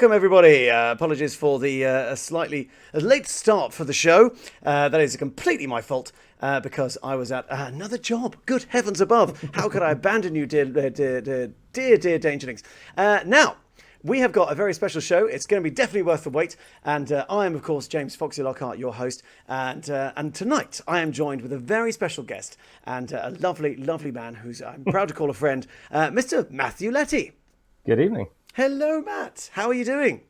welcome everybody. Apologies for the slightly late start for the show. That is completely my fault because I was at another job. Good heavens above! How could I abandon you, dear Dangerlings? Now, we have got a very special show. It's going to be definitely worth the wait. And I am, of course, James Foxy Lockhart, your host. And tonight I am joined with a very special guest and a lovely, lovely man who's I'm proud to call a friend, Mr. Matthew Letty. Good evening. Hello, Matt. How are you doing?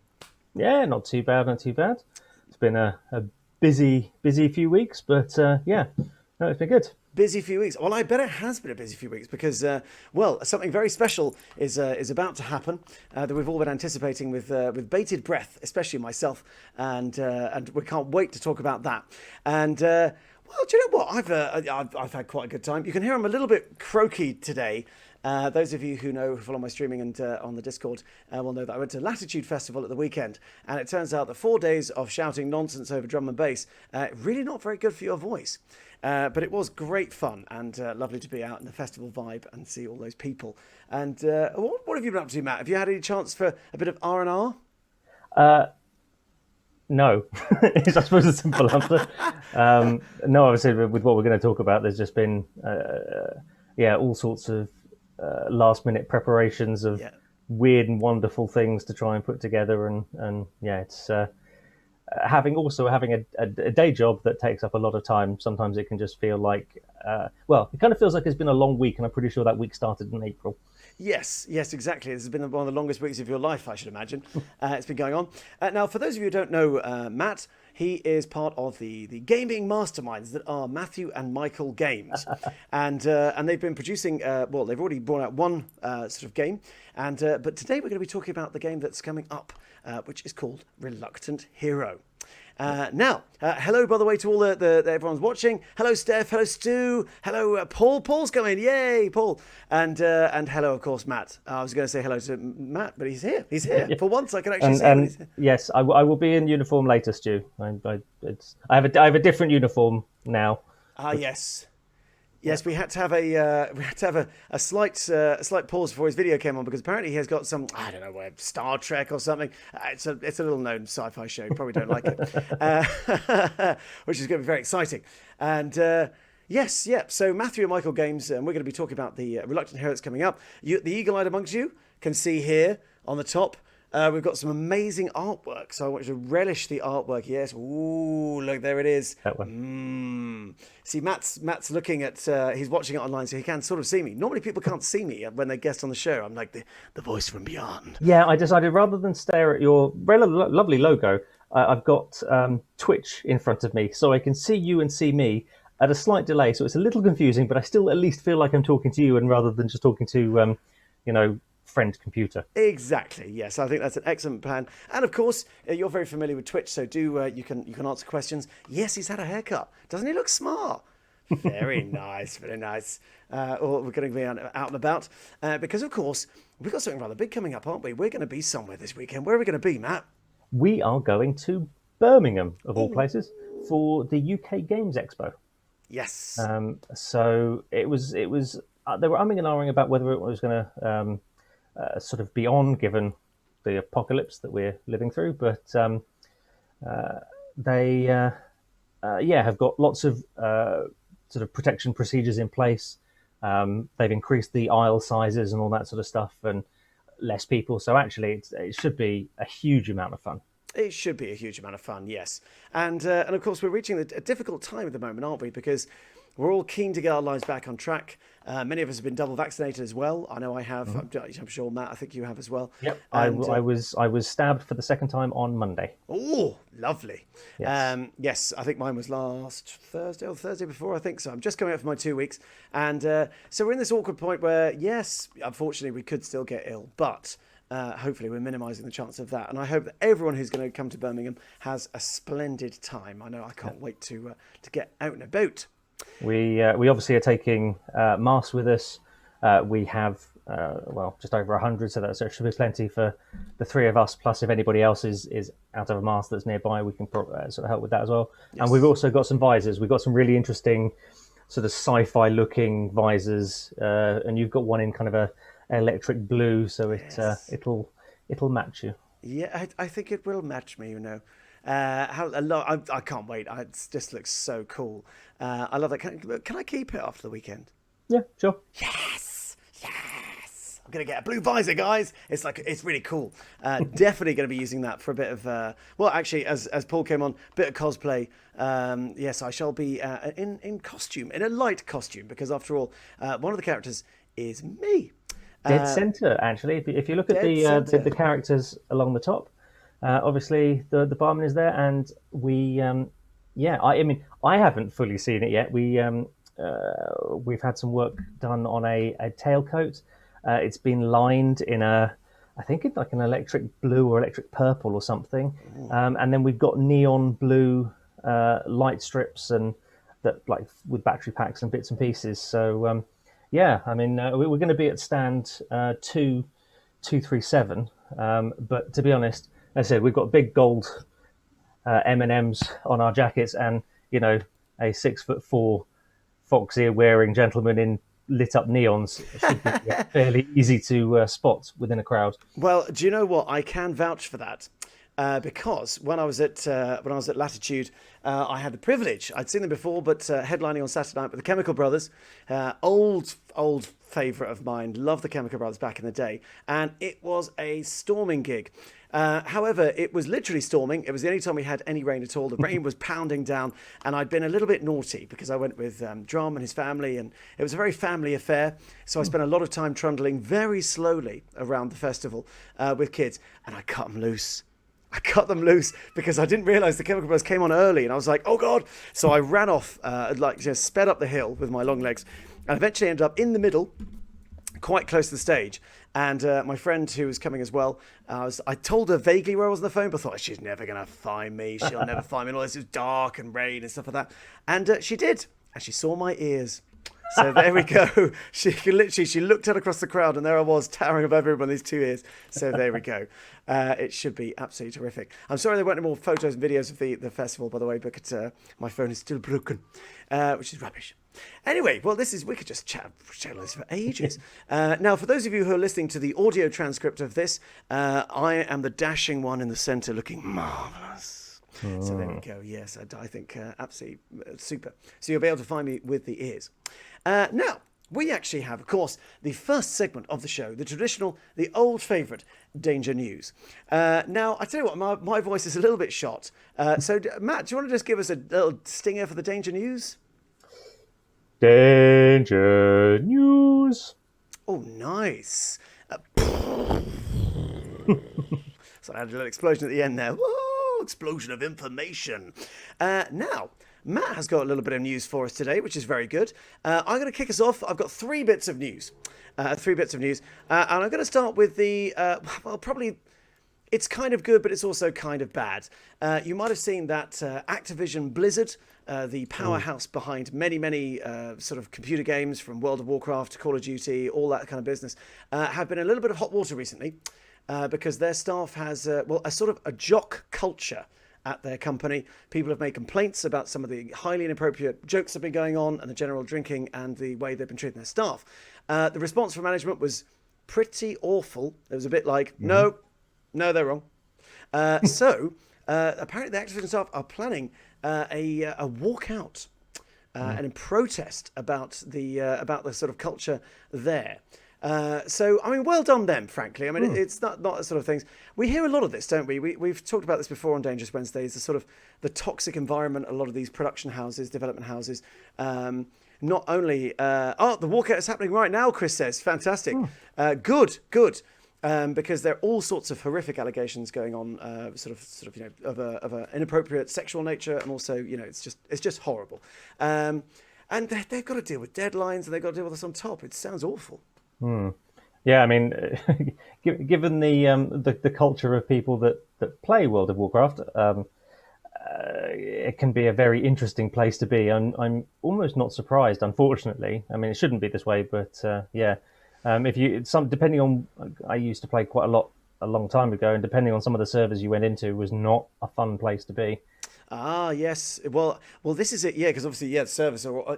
Yeah, not too bad, not too bad. It's been a busy few weeks, but yeah, no, it's been good. Busy few weeks. Well, I bet it has been a busy few weeks because, well, something very special is about to happen that we've all been anticipating with bated breath, especially myself, and we can't wait to talk about that. And well, do you know what? I've had quite a good time. You can hear I'm a little bit croaky today. Those of you who follow my streaming and on the Discord will know that I went to Latitude Festival at the weekend, and it turns out that 4 days of shouting nonsense over drum and bass really not very good for your voice. But it was great fun and lovely to be out in the festival vibe and see all those people. And what have you been up to, Matt? Have you had any chance for a bit of R&R? No, is I suppose a simple answer. No, obviously with what we're going to talk about, there's just been all sorts of last minute preparations of weird and wonderful things to try and put together, and yeah, it's having a day job that takes up a lot of time. Sometimes it can just feel like it kind of feels like it's been a long week, and I'm pretty sure that week started in April. Yes, exactly. This has been one of the longest weeks of your life, I should imagine. It's been going on. Now, for those of you who don't know Matt, he is part of the gaming masterminds that are Matthew and Michael Games. And they've been producing, they've already brought out one sort of game. But today we're going to be talking about the game that's coming up, which is called Reluctant Hero. Now, hello, by the way, to all the everyone's watching. Hello, Steph. Hello, Stu. Hello, Paul. Paul's coming. Yay, Paul. And hello, of course, Matt. I was going to say hello to Matt, but he's here. He's here. For once, I can actually see him. Yes, I will be in uniform later, Stu. I have a different uniform now. Yes. Yes, we had to have a slight pause before his video came on because apparently he has got some, I don't know, Star Trek or something. It's a little known sci-fi show. You probably don't like it, which is going to be very exciting. And yes. So Matthew and Michael Games, and we're going to be talking about the Reluctant Hero that's coming up. The eagle-eyed amongst you can see here on the top. We've got some amazing artwork, so I want you to relish the artwork. Yes, ooh, look, there it is. That one. See, Matt's looking at. He's watching it online, so he can sort of see me. Normally, people can't see me when they guest on the show. I'm like the voice from beyond. Yeah, I decided rather than stare at your lovely logo, I've got Twitch in front of me, so I can see you and see me at a slight delay. So it's a little confusing, but I still at least feel like I'm talking to you, and rather than just talking to friend computer. Exactly. Yes, I think that's an excellent plan. And of course, you're very familiar with Twitch, so you can answer questions. Yes, he's had a haircut. Doesn't he look smart? Very nice, very nice. Or we're going to be out and about because, of course, we've got something rather big coming up, aren't we? We're going to be somewhere this weekend. Where are we going to be, Matt? We are going to Birmingham, of all places, for the UK Games Expo. Yes. So it was. They were umming and ahhing about whether it was going to sort of be on, given the apocalypse that we're living through, but they have got lots of sort of protection procedures in place. They've increased the aisle sizes and all that sort of stuff, and less people. So actually, it should be a huge amount of fun. It should be a huge amount of fun, yes. And of course, we're reaching a difficult time at the moment, aren't we? Because we're all keen to get our lives back on track. Many of us have been double vaccinated as well. I know I have. I'm sure, Matt, I think you have as well. Yep. And, I was stabbed for the second time on Monday. Oh, lovely. Yes. Yes, I think mine was last Thursday or Thursday before, I think. So I'm just coming up for my 2 weeks. And so we're in this awkward point where, yes, unfortunately, we could still get ill. But hopefully we're minimising the chance of that. And I hope that everyone who's going to come to Birmingham has a splendid time. I know I can't wait to get out and about. We obviously are taking masks with us. We have just over 100, so that should be plenty for the three of us. Plus, if anybody else is out of a mask that's nearby, we can sort of help with that as well. Yes. And we've also got some visors. We've got some really interesting sort of sci-fi looking visors, and you've got one in kind of a electric blue, so it'll match you. Yeah, I think it will match me. I can't wait. It just looks so cool. I love that. Can I keep it after the weekend? Yeah, sure. Yes, yes. I'm gonna get a blue visor, guys. It's really cool. Definitely gonna be using that for a bit of well, actually, as Paul came on, bit of cosplay. Yes, I shall be in costume, in a light costume, because after all, one of the characters is me. Dead center, actually. If you look at Dead the center. characters along the top, obviously the barman is there, and I mean, I haven't fully seen it yet. We've had some work done on a tailcoat. It's been lined in I think it's like an electric blue or electric purple or something, and then we've got neon blue light strips and that like with battery packs and bits and pieces. So. Yeah, I mean, we're going to be at stand 237, but to be honest, as I said, we've got big gold M&Ms on our jackets, and a 6'4" fox ear wearing gentleman in lit up neons should be fairly easy to spot within a crowd. Well, do you know what? I can vouch for that. Because when I was at Latitude, I had the privilege. I'd seen them before, but headlining on Saturday night with the Chemical Brothers, old favourite of mine. Loved the Chemical Brothers back in the day, and it was a storming gig. However, it was literally storming. It was the only time we had any rain at all. The rain was pounding down, and I'd been a little bit naughty because I went with Drum and his family, and it was a very family affair. So I spent a lot of time trundling very slowly around the festival with kids, and I cut them loose. I cut them loose because I didn't realise the Chemical Brothers came on early, and I was like, "Oh God!" So I ran off, just sped up the hill with my long legs, and eventually ended up in the middle, quite close to the stage. And my friend who was coming as well, I told her vaguely where I was on the phone, but I thought she's never going to find me. She'll never find me. And all this, it was dark and rain and stuff like that. And she did, and she saw my ears. So there we go. She looked out across the crowd, and there I was, towering above everyone, these two ears. So there we go. It should be absolutely terrific. I'm sorry there weren't any more photos and videos of the festival, by the way, because my phone is still broken, which is rubbish. Anyway, well, we could just chat on this for ages. Now, for those of you who are listening to the audio transcript of this, I am the dashing one in the centre looking marvellous. So there we go. Yes, I think absolutely super. So you'll be able to find me with the ears. Now, we actually have, of course, the first segment of the show, the old favourite, Danger News. Now, I tell you what, my voice is a little bit shot. So, Matt, do you want to just give us a little stinger for the Danger News? Danger News. Oh, nice. So I had a little explosion at the end there. Whoa, explosion of information. Now, Matt has got a little bit of news for us today, which is very good. I'm going to kick us off. I've got three bits of news. And I'm going to start with probably... It's kind of good, but it's also kind of bad. You might have seen that Activision Blizzard, the powerhouse behind many sort of computer games, from World of Warcraft to Call of Duty, all that kind of business, have been in a little bit of hot water recently because their staff has a sort of a jock culture at their company. People have made complaints about some of the highly inappropriate jokes that have been going on and the general drinking and the way they've been treating their staff. The response from management was pretty awful. It was a bit like, no, they're wrong. So apparently the Activision staff are planning a walkout and in protest about the sort of culture there. So, I mean, well done them, frankly. I mean, it's not the sort of things. We hear a lot of this, don't we? We've talked about this before on Dangerous Wednesdays, the sort of the toxic environment, a lot of these production houses, development houses. Not only... the walkout is happening right now, Chris says. Fantastic. Good. Because there are all sorts of horrific allegations going on, of an inappropriate sexual nature, and also, it's just horrible. And they've got to deal with deadlines, and they've got to deal with this on top. It sounds awful. Yeah, I mean, given the culture of people that play World of Warcraft, it can be a very interesting place to be. I'm almost not surprised, unfortunately. I mean, it shouldn't be this way, but yeah. Depending on, I used to play quite a lot a long time ago, and depending on some of the servers you went into, was not a fun place to be. Ah, yes. Well, this is it. Yeah, because obviously, yeah, the servers are.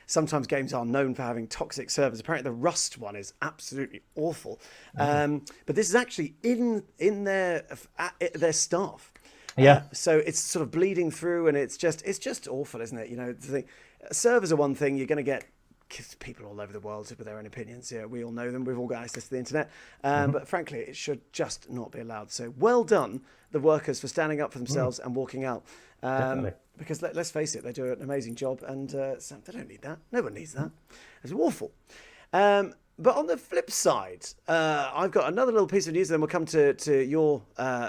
Sometimes games are known for having toxic servers. Apparently, the Rust one is absolutely awful. But this is actually in their staff. Yeah. So it's sort of bleeding through, and it's just awful, isn't it? Servers are one thing. You're going to get people all over the world with their own opinions. Yeah, we all know them. We've all got access to the internet. But frankly, it should just not be allowed. So well done, the workers, for standing up for themselves and walking out. Definitely. Because let's face it, they do an amazing job, and so they don't need that. No one needs that. It's awful. But on the flip side, I've got another little piece of news. Then we'll come to your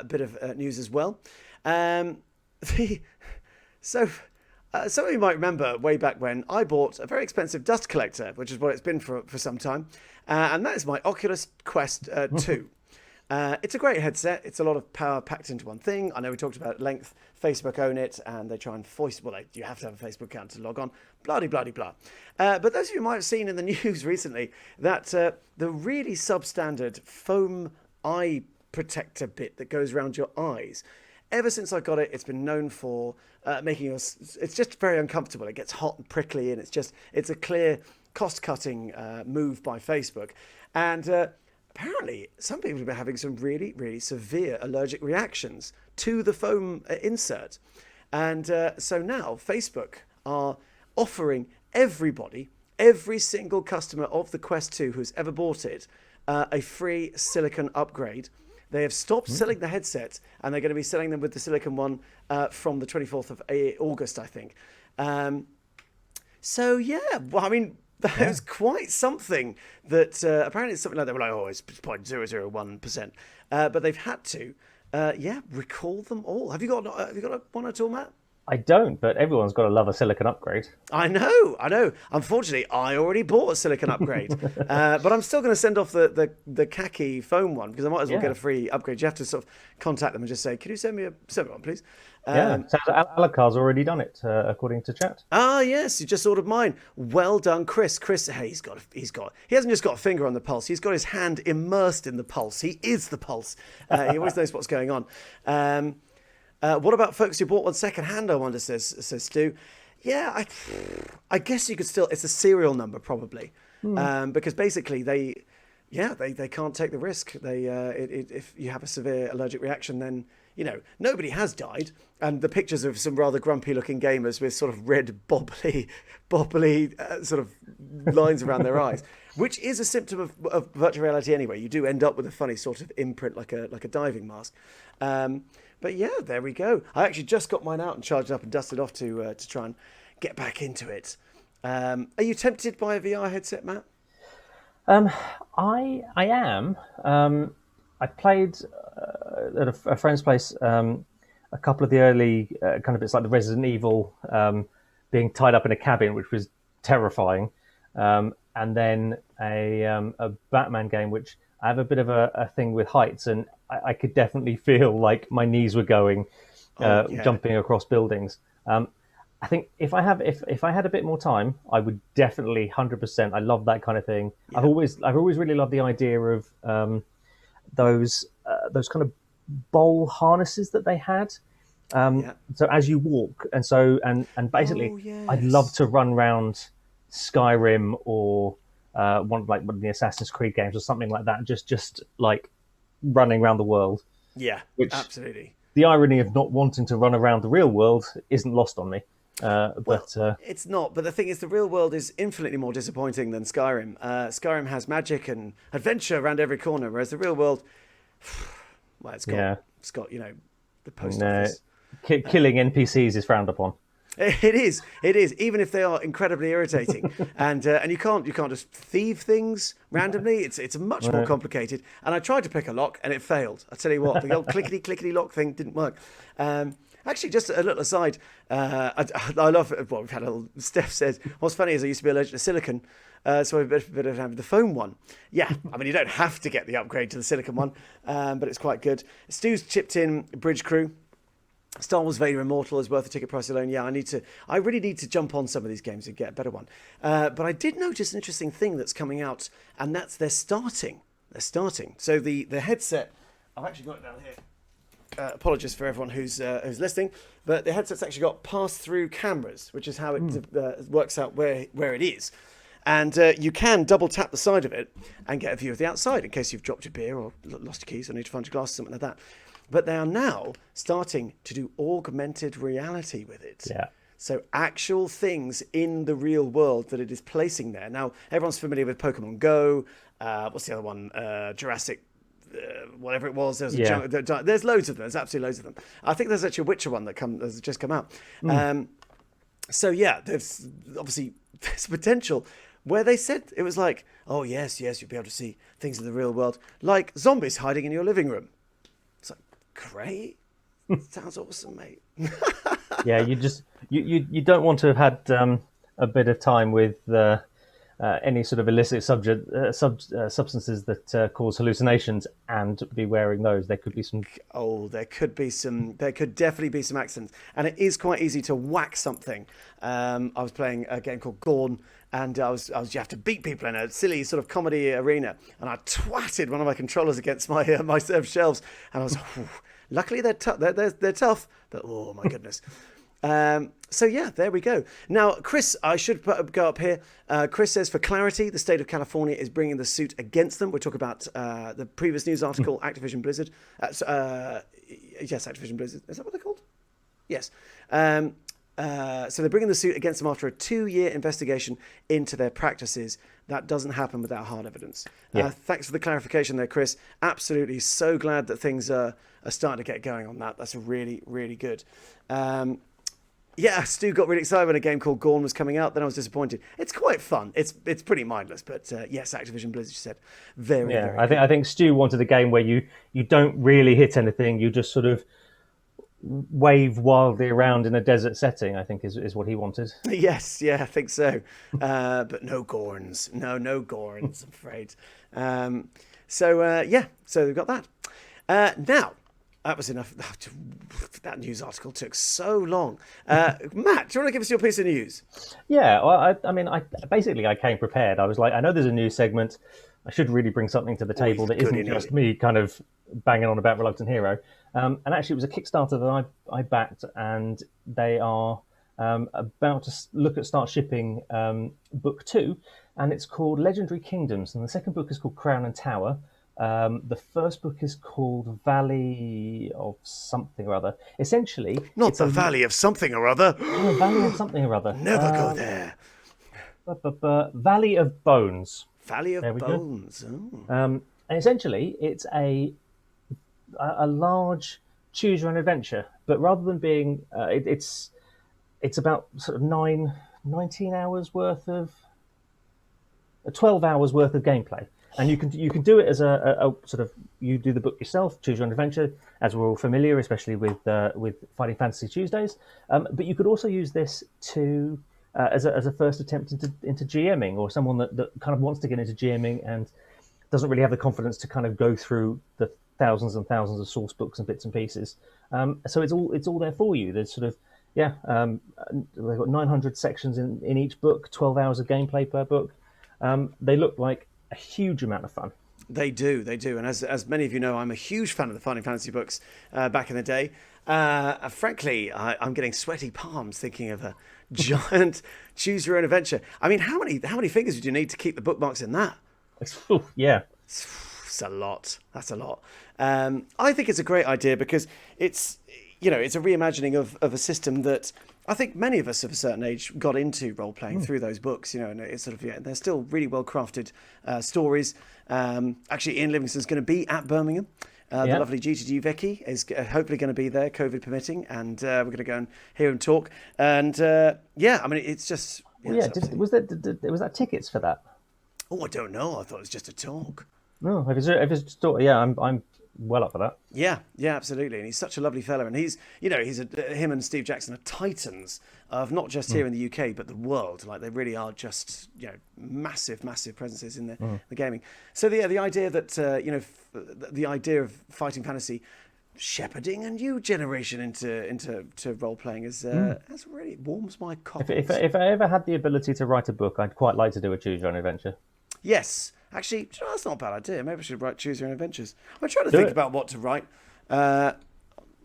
bit of news as well. Some of you might remember way back when I bought a very expensive dust collector, which is what it's been for some time, and that is my Oculus Quest 2. It's a great headset. It's a lot of power packed into one thing. I know we talked about at length. Facebook own it, and they try and foist. Well, you have to have a Facebook account to log on. Blah blah blah blah. But those of you might have seen in the news recently that the really substandard foam eye protector bit that goes around your eyes. Ever since I got it, it's been known for making us. It's just very uncomfortable. It gets hot and prickly, and it's a clear cost-cutting move by Facebook, and. Apparently, some people have been having some really, really severe allergic reactions to the foam insert. And so now Facebook are offering every single customer of the Quest 2 who's ever bought it, a free silicon upgrade. They have stopped selling the headset, and they're going to be selling them with the silicon one from the 24th of August, I think. So, yeah, well, I mean... That was quite something that apparently it's something like that. Well, oh, it's 0.001%. But they've had to, recall them all. Have you got one at all, Matt? I don't, but everyone's got to love a silicon upgrade. I know. Unfortunately, I already bought a silicon upgrade, but I'm still going to send off the khaki foam one because I might as well get a free upgrade. You have to sort of contact them and just say, "Can you send me one, please?" Sounds like Alakar's already done it, according to chat. Ah, yes, you just ordered mine. Well done, Chris. Hey, he hasn't just got a finger on the pulse. He's got his hand immersed in the pulse. He is the pulse. He always knows what's going on. What about folks who bought one second hand, I wonder, says Stu. Yeah, I guess you could still, it's a serial number probably. Because basically they can't take the risk. If you have a severe allergic reaction, then, nobody has died. And the pictures of some rather grumpy looking gamers with sort of red bobbly sort of lines around their eyes, which is a symptom of virtual reality anyway. You do end up with a funny sort of imprint like a diving mask. But yeah, there we go. I actually just got mine out and charged up and dusted off to try and get back into it. Are you tempted by a VR headset, Matt? I am. I played at a friend's place a couple of the early kind of, it's like the Resident Evil being tied up in a cabin, which was terrifying, and then a Batman game, which I have a bit of a thing with heights, and I could definitely feel like my knees were going, jumping across buildings. I think if I had a bit more time, I would definitely 100%. I love that kind of thing. Yeah. I've always really loved the idea of those kind of bowl harnesses that they had. So as you walk, and basically, I'd love to run around Skyrim or one of the Assassin's Creed games or something like that. Just like running around the world. Yeah, absolutely. The irony of not wanting to run around the real world isn't lost on me. It's not. But the thing is, the real world is infinitely more disappointing than Skyrim. Skyrim has magic and adventure around every corner, whereas the real world, well, it's got the post office. Killing NPCs is frowned upon. It is. Even if they are incredibly irritating, and you can't just thieve things randomly. It's much more complicated. And I tried to pick a lock, and it failed. I tell you what, the old clickety lock thing didn't work. Actually, just a little aside, I love what we've had. Steph says, what's funny is I used to be allergic to silicon, so I better have the foam one. Yeah, I mean, you don't have to get the upgrade to the silicon one, but it's quite good. Stu's chipped in Bridge Crew. Star Wars Vader Immortal is worth the ticket price alone. Yeah, I really need to jump on some of these games and get a better one. But I did notice an interesting thing that's coming out, and that's they're starting. So the headset, I've actually got it down here. apologies for everyone who's listening, but the headset's actually got pass-through cameras, which is how it works out where it is. And you can double tap the side of it and get a view of the outside in case you've dropped your beer or lost your keys or need to find your glasses, something like that. But they are now starting to do augmented reality with it. Yeah. So actual things in the real world that it is placing there. Now, everyone's familiar with Pokemon Go. What's the other one? Jurassic, whatever it was. There's loads of them. There's absolutely loads of them. I think there's actually a Witcher one that has just come out. So yeah, there's obviously this potential where they said it was like, oh yes, you'll be able to see things in the real world, like zombies hiding in your living room. It's like, great. Sounds awesome, mate. Yeah, you don't want to have had a bit of time with any sort of illicit substances that cause hallucinations and be wearing those. There could be some. Oh, there could definitely be some accidents, and it is quite easy to whack something. I was playing a game called Gorn, and you have to beat people in a silly sort of comedy arena, and I twatted one of my controllers against my shelves, and I was. Luckily, they're tough, but oh my goodness. So yeah, there we go. Now, Chris, I should go up here. Chris says, for clarity, the state of California is bringing the suit against them. We're talking about the previous news article, Activision Blizzard. Yes, Activision Blizzard. Is that what they're called? Yes. So they're bringing the suit against them after a 2-year investigation into their practices. That doesn't happen without hard evidence. Yeah. Thanks for the clarification there, Chris. Absolutely so glad that things are starting to get going on that. That's really, really good. Yeah, Stu got really excited when a game called Gorn was coming out. Then I was disappointed. It's quite fun. It's pretty mindless, but yes, Activision Blizzard, you said, very. I think Stu wanted a game where you don't really hit anything. You just sort of wave wildly around in a desert setting. I think is what he wanted. Yes, yeah, I think so. But no Gorns, no Gorns, I'm afraid. So we've got that. Now. That was enough. That news article took so long. Matt, do you want to give us your piece of news? Yeah, well, I came prepared. I was like, I know there's a news segment. I should really bring something to the table that isn't just me kind of banging on about Reluctant Hero. And actually, it was a Kickstarter that I backed, and they are about to start shipping book 2, and it's called Legendary Kingdoms, and the second book is called Crown and Tower. The first book is called Valley of something or other. Essentially, not the Valley of something or other. No, Valley of something or other. Never go there. Valley of Bones. Valley of Bones. Oh. And essentially, it's a large choose your own adventure, but rather than being, it's about sort of 19 hours worth of 12 hours worth of gameplay. And you can do it as a sort of, you do the book yourself, choose your own adventure, as we're all familiar, especially with Fighting Fantasy Tuesdays. But you could also use this to as a first attempt into GMing, or someone that kind of wants to get into GMing and doesn't really have the confidence to kind of go through the thousands and thousands of source books and bits and pieces. So it's all there for you. There's sort of they've got 900 sections in each book, 12 hours of gameplay per book. They look like a huge amount of fun. They do. And as many of you know, I'm a huge fan of the Fighting Fantasy books back in the day. Frankly, I'm getting sweaty palms thinking of a giant choose your own adventure. I mean, how many fingers would you need to keep the bookmarks in that? Yeah. It's a lot. That's a lot. I think it's a great idea because it's a reimagining of a system that I think many of us of a certain age got into role-playing through those books, and it's sort of, they're still really well-crafted stories. Actually, Ian Livingston's going to be at Birmingham. The lovely GTG Vicky is hopefully going to be there, COVID permitting, and we're going to go and hear him talk. And it's just... was that tickets for that? Oh, I don't know. I thought it was just a talk. No, if it's a talk, I'm well up for that. Yeah, absolutely. And he's such a lovely fella. And him and Steve Jackson are titans of not just here in the UK, but the world. Like, they really are just, massive, massive presences in the gaming. So the idea that, the idea of Fighting Fantasy shepherding a new generation into role-playing that's really warms my cockles. If I ever had the ability to write a book, I'd quite like to do a choose your own adventure. Yes. Actually, that's not a bad idea. Maybe I should write Choose Your Own Adventures. I'm trying to think about what to write.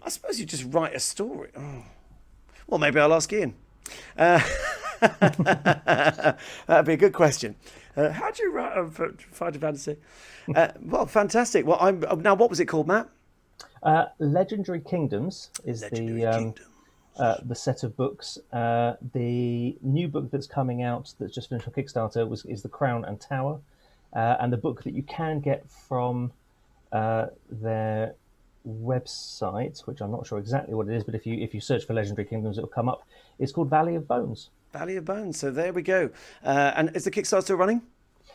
I suppose you just write a story. Oh. Well, maybe I'll ask Ian. That'd be a good question. How do you write a Final Fantasy? Well, fantastic. Well, now. What was it called, Matt? Legendary Kingdoms is the set of books. The new book that's coming out that's just finished on Kickstarter is The Crown and Tower, and the book that you can get from their website, which I'm not sure exactly what it is, but if you search for Legendary Kingdoms, it'll come up. It's called Valley of Bones. Valley of Bones. So there we go. And is the Kickstarter still running?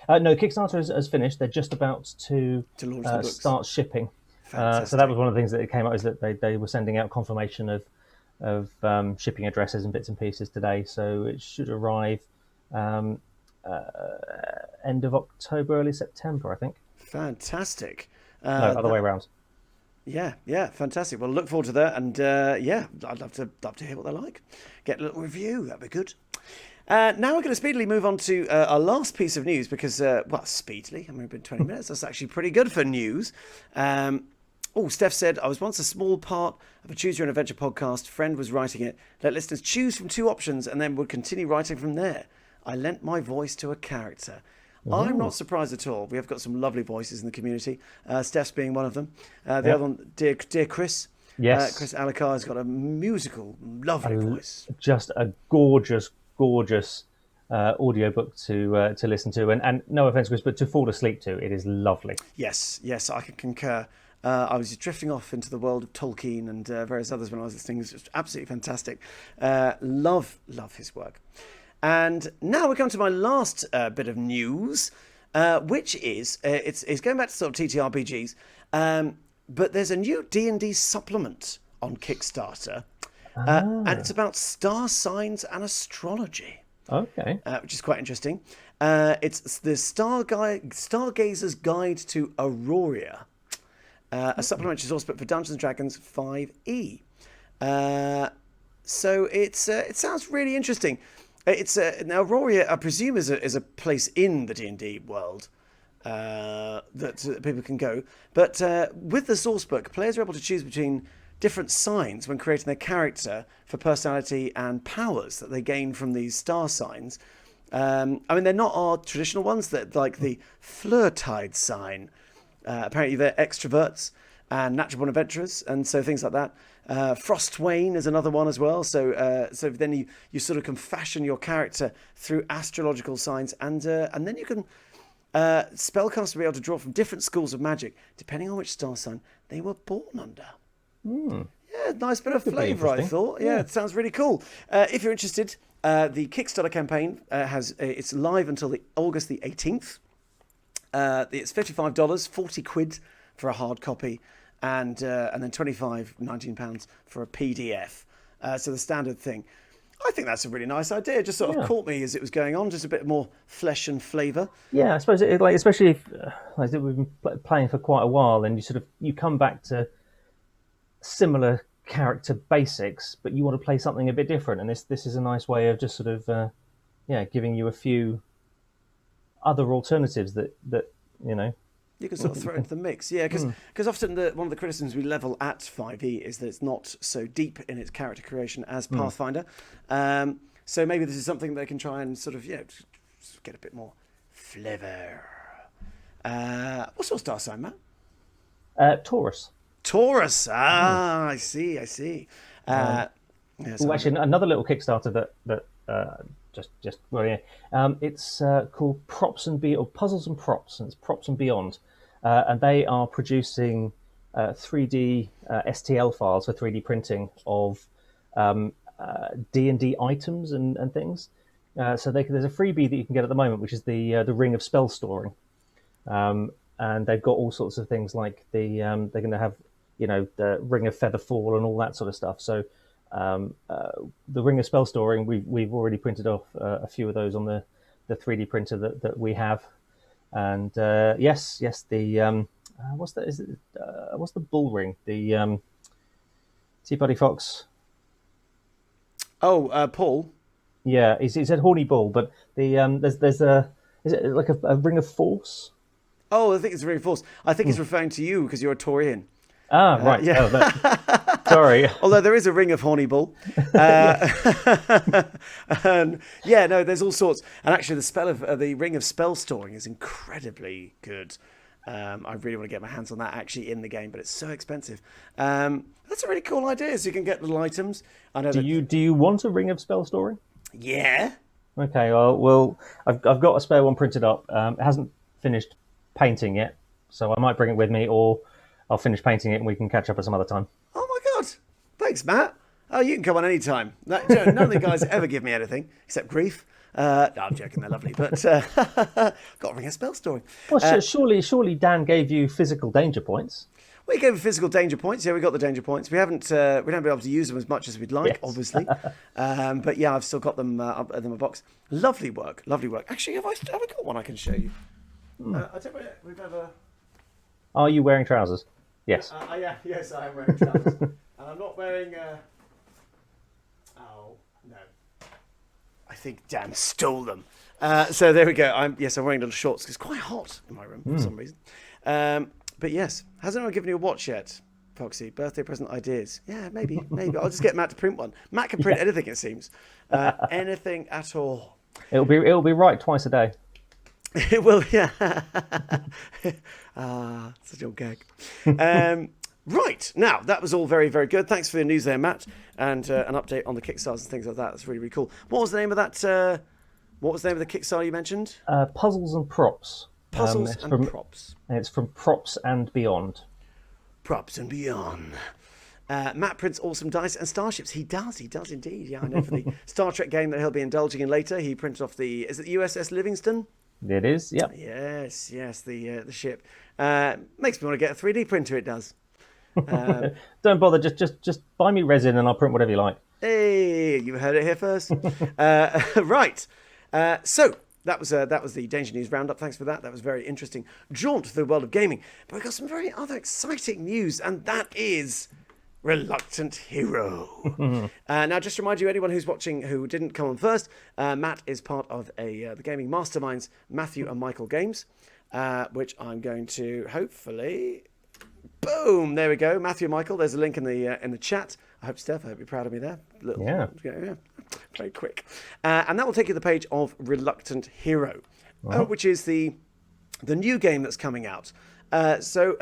No, Kickstarter has finished. They're just about to launch the books. Start shipping. So that was one of the things that came out, is that they were sending out confirmation of shipping addresses and bits and pieces today. So it should arrive end of October, early September, I think. Fantastic. No, other way around. Yeah, fantastic. Well, look forward to that, and I'd love to hear what they're like. Get a little review, that'd be good. Now we're going to speedily move on to our last piece of news because, speedily. I mean, it's been 20 minutes. That's actually pretty good for news. Steph said, I was once a small part of a Choose Your Own Adventure podcast. Friend was writing it. Let listeners choose from 2 options and then would continue writing from there. I lent my voice to a character. Ooh. I'm not surprised at all. We have got some lovely voices in the community. Steph's being one of them. The other one, dear Chris. Yes. Chris Alakar has got a musical, lovely voice. Just a gorgeous audiobook to listen to, and no offense, Chris, but to fall asleep to. It is lovely. Yes, I can concur. I was just drifting off into the world of Tolkien and various others when I was listening. It was just absolutely fantastic. Love his work. And now we come to my last bit of news, which is it's going back to sort of TTRPGs, but there's a new D&D supplement on Kickstarter, and it's about star signs and astrology. Okay. Which is quite interesting. It's the Stargazer's Guide to Aurora, a supplementary source book for Dungeons & Dragons 5e. So it sounds really interesting. Now Aurora, I presume, is a place in the D&D world that people can go. But with the source book, players are able to choose between different signs when creating their character for personality and powers that they gain from these star signs. I mean, they're not our traditional ones, that like the Flirtide sign. Apparently they're extroverts and natural born adventurers, and so things like that. Frostwain is another one as well. So then you sort of can fashion your character through astrological signs, and then you can spellcasters will be able to draw from different schools of magic depending on which star sign they were born under. Yeah, nice bit of flavour, I thought. Yeah, it sounds really cool. If you're interested, the Kickstarter campaign it's live until August the 18th. It's $55, 40 quid for a hard copy, and then £19 for a PDF. So the standard thing. I think that's a really nice idea. It just sort of caught me as it was going on, just a bit more flesh and flavour. Yeah, I suppose especially if we've been playing for quite a while, and you come back to similar character basics, but you want to play something a bit different, and this is a nice way of just sort of giving you a few other alternatives that you can sort of throw into the mix. Yeah, because often one of the criticisms we level at 5e is that it's not so deep in its character creation as Pathfinder. So maybe this is something they can try and sort of get a bit more flavour. What's your star sign, Matt? Taurus. I see. Actually, another little Kickstarter that it's called Props and or Puzzles and Props, and it's Props and Beyond, and they are producing 3D STL files for 3D printing of D&D items and things. So there's a freebie that you can get at the moment, which is the Ring of Spell Storing, and they've got all sorts of things like they're going to have the Ring of Featherfall and all that sort of stuff. So the Ring of Spell Storing, we've already printed off a few of those on the 3D printer that we have, and yes, the what's the bull ring? The Tea Buddy Fox. Paul. Yeah, he said horny bull, but there's a is it like a Ring of Force? Oh, I think it's a Ring of Force. I think he's referring to you because you're a Taurian. Ah, right. Yeah. Sorry. Although there is a ring of horny bull. And yeah, no, there's all sorts. And actually, the spell of the ring of spell storing is incredibly good. I really want to get my hands on that actually in the game, but it's so expensive. That's a really cool idea. So you can get little items. I know. Do you want a ring of spell storing? Yeah. Okay. Well, I've got a spare one printed up. It hasn't finished painting yet, so I might bring it with me, or I'll finish painting it and we can catch up at some other time. Oh my god! Thanks, Matt. Oh, you can come on any time. None of the guys ever give me anything except grief. No, I'm joking. They're lovely, but got to ring a spell story. Well, surely Dan gave you physical danger points. We gave physical danger points. Yeah, we got the danger points. We haven't been able to use them as much as we'd like, obviously. But yeah, I've still got them up in my box. Lovely work. Actually, have I got one I can show you? I don't know if we've ever. Are you wearing trousers? Yes. Yes, I am wearing trousers, and I'm not wearing. Oh no. I think Dan stole them. So there we go. I'm wearing little shorts because it's quite hot in my room for some reason. But yes, hasn't anyone given you a watch yet, Foxy? Birthday present ideas? Yeah, maybe. I'll just get Matt to print one. Matt can print anything, it seems. Anything at all. It'll be right twice a day. It will, yeah. Such a gag. Right, now, that was all very, very good. Thanks for the news there, Matt, and an update on the Kickstarters and things like that. That's really, really cool. What was the name of that? What was the name of the Kickstarter you mentioned? Puzzles and Props. Puzzles and Props. It's from Props and Beyond. Props and Beyond. Matt prints awesome dice and starships. He does indeed. Yeah, I know for the Star Trek game that he'll be indulging in later. He printed off is it the USS Livingston? It is, yeah. Yes, the ship. Makes me want to get a 3D printer, it does. Don't bother, just buy me resin and I'll print whatever you like. Hey, you heard it here first. Right. So that was the Danger News Roundup. Thanks for that. That was very interesting. Jaunt through the world of gaming. But we've got some very other exciting news, and that is Reluctant Hero. Now, just to remind you, anyone who's watching who didn't come on first, Matt is part of the gaming masterminds, Matthew and Michael Games, which I'm going to hopefully... Boom! There we go. Matthew and Michael. There's a link in the chat. I hope, Steph, I hope you're proud of me there. Yeah. Very quick. And that will take you to the page of Reluctant Hero, which is the new game that's coming out. So,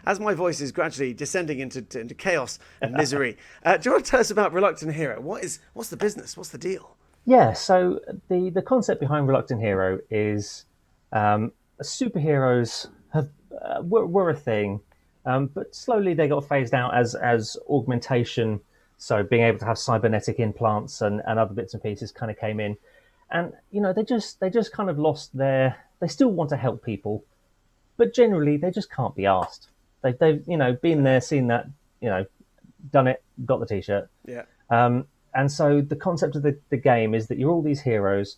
as my voice is gradually descending into chaos and misery, do you want to tell us about Reluctant Hero? What's the business? What's the deal? Yeah. So the concept behind Reluctant Hero is superheroes were a thing, but slowly they got phased out as augmentation. So being able to have cybernetic implants and other bits and pieces kind of came in, and they just kind of lost their. They still want to help people, but generally they just can't be asked. They've been there, seen that, done it, got the t-shirt. Yeah. And so the concept of the game is that you're all these heroes.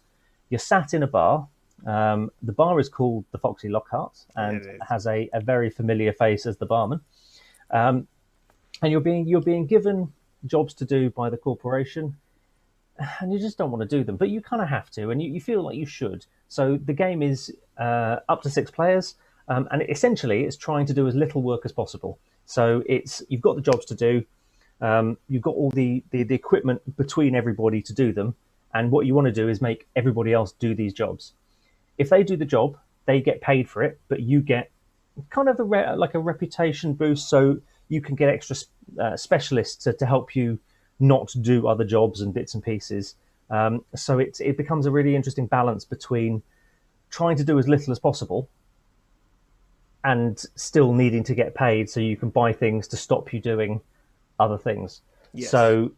You're sat in a bar. The bar is called the Foxy Lockhart and has a very familiar face as the barman. And you're being given jobs to do by the corporation, and you just don't want to do them, but you kind of have to, and you feel like you should. So the game is up to 6 players, and essentially it's trying to do as little work as possible. So you've got the jobs to do, you've got all the equipment between everybody to do them, and what you want to do is make everybody else do these jobs. If they do the job, they get paid for it, but you get kind of like a reputation boost, so you can get extra specialists to help you not do other jobs and bits and pieces. So it becomes a really interesting balance between trying to do as little as possible and still needing to get paid so you can buy things to stop you doing other things. Yes. So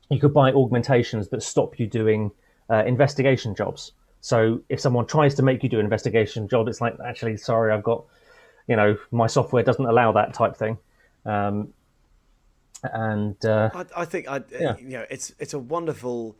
you could buy augmentations that stop you doing investigation jobs. So if someone tries to make you do an investigation job, it's like, actually, sorry, I've got, my software doesn't allow that type thing. I think it's a wonderful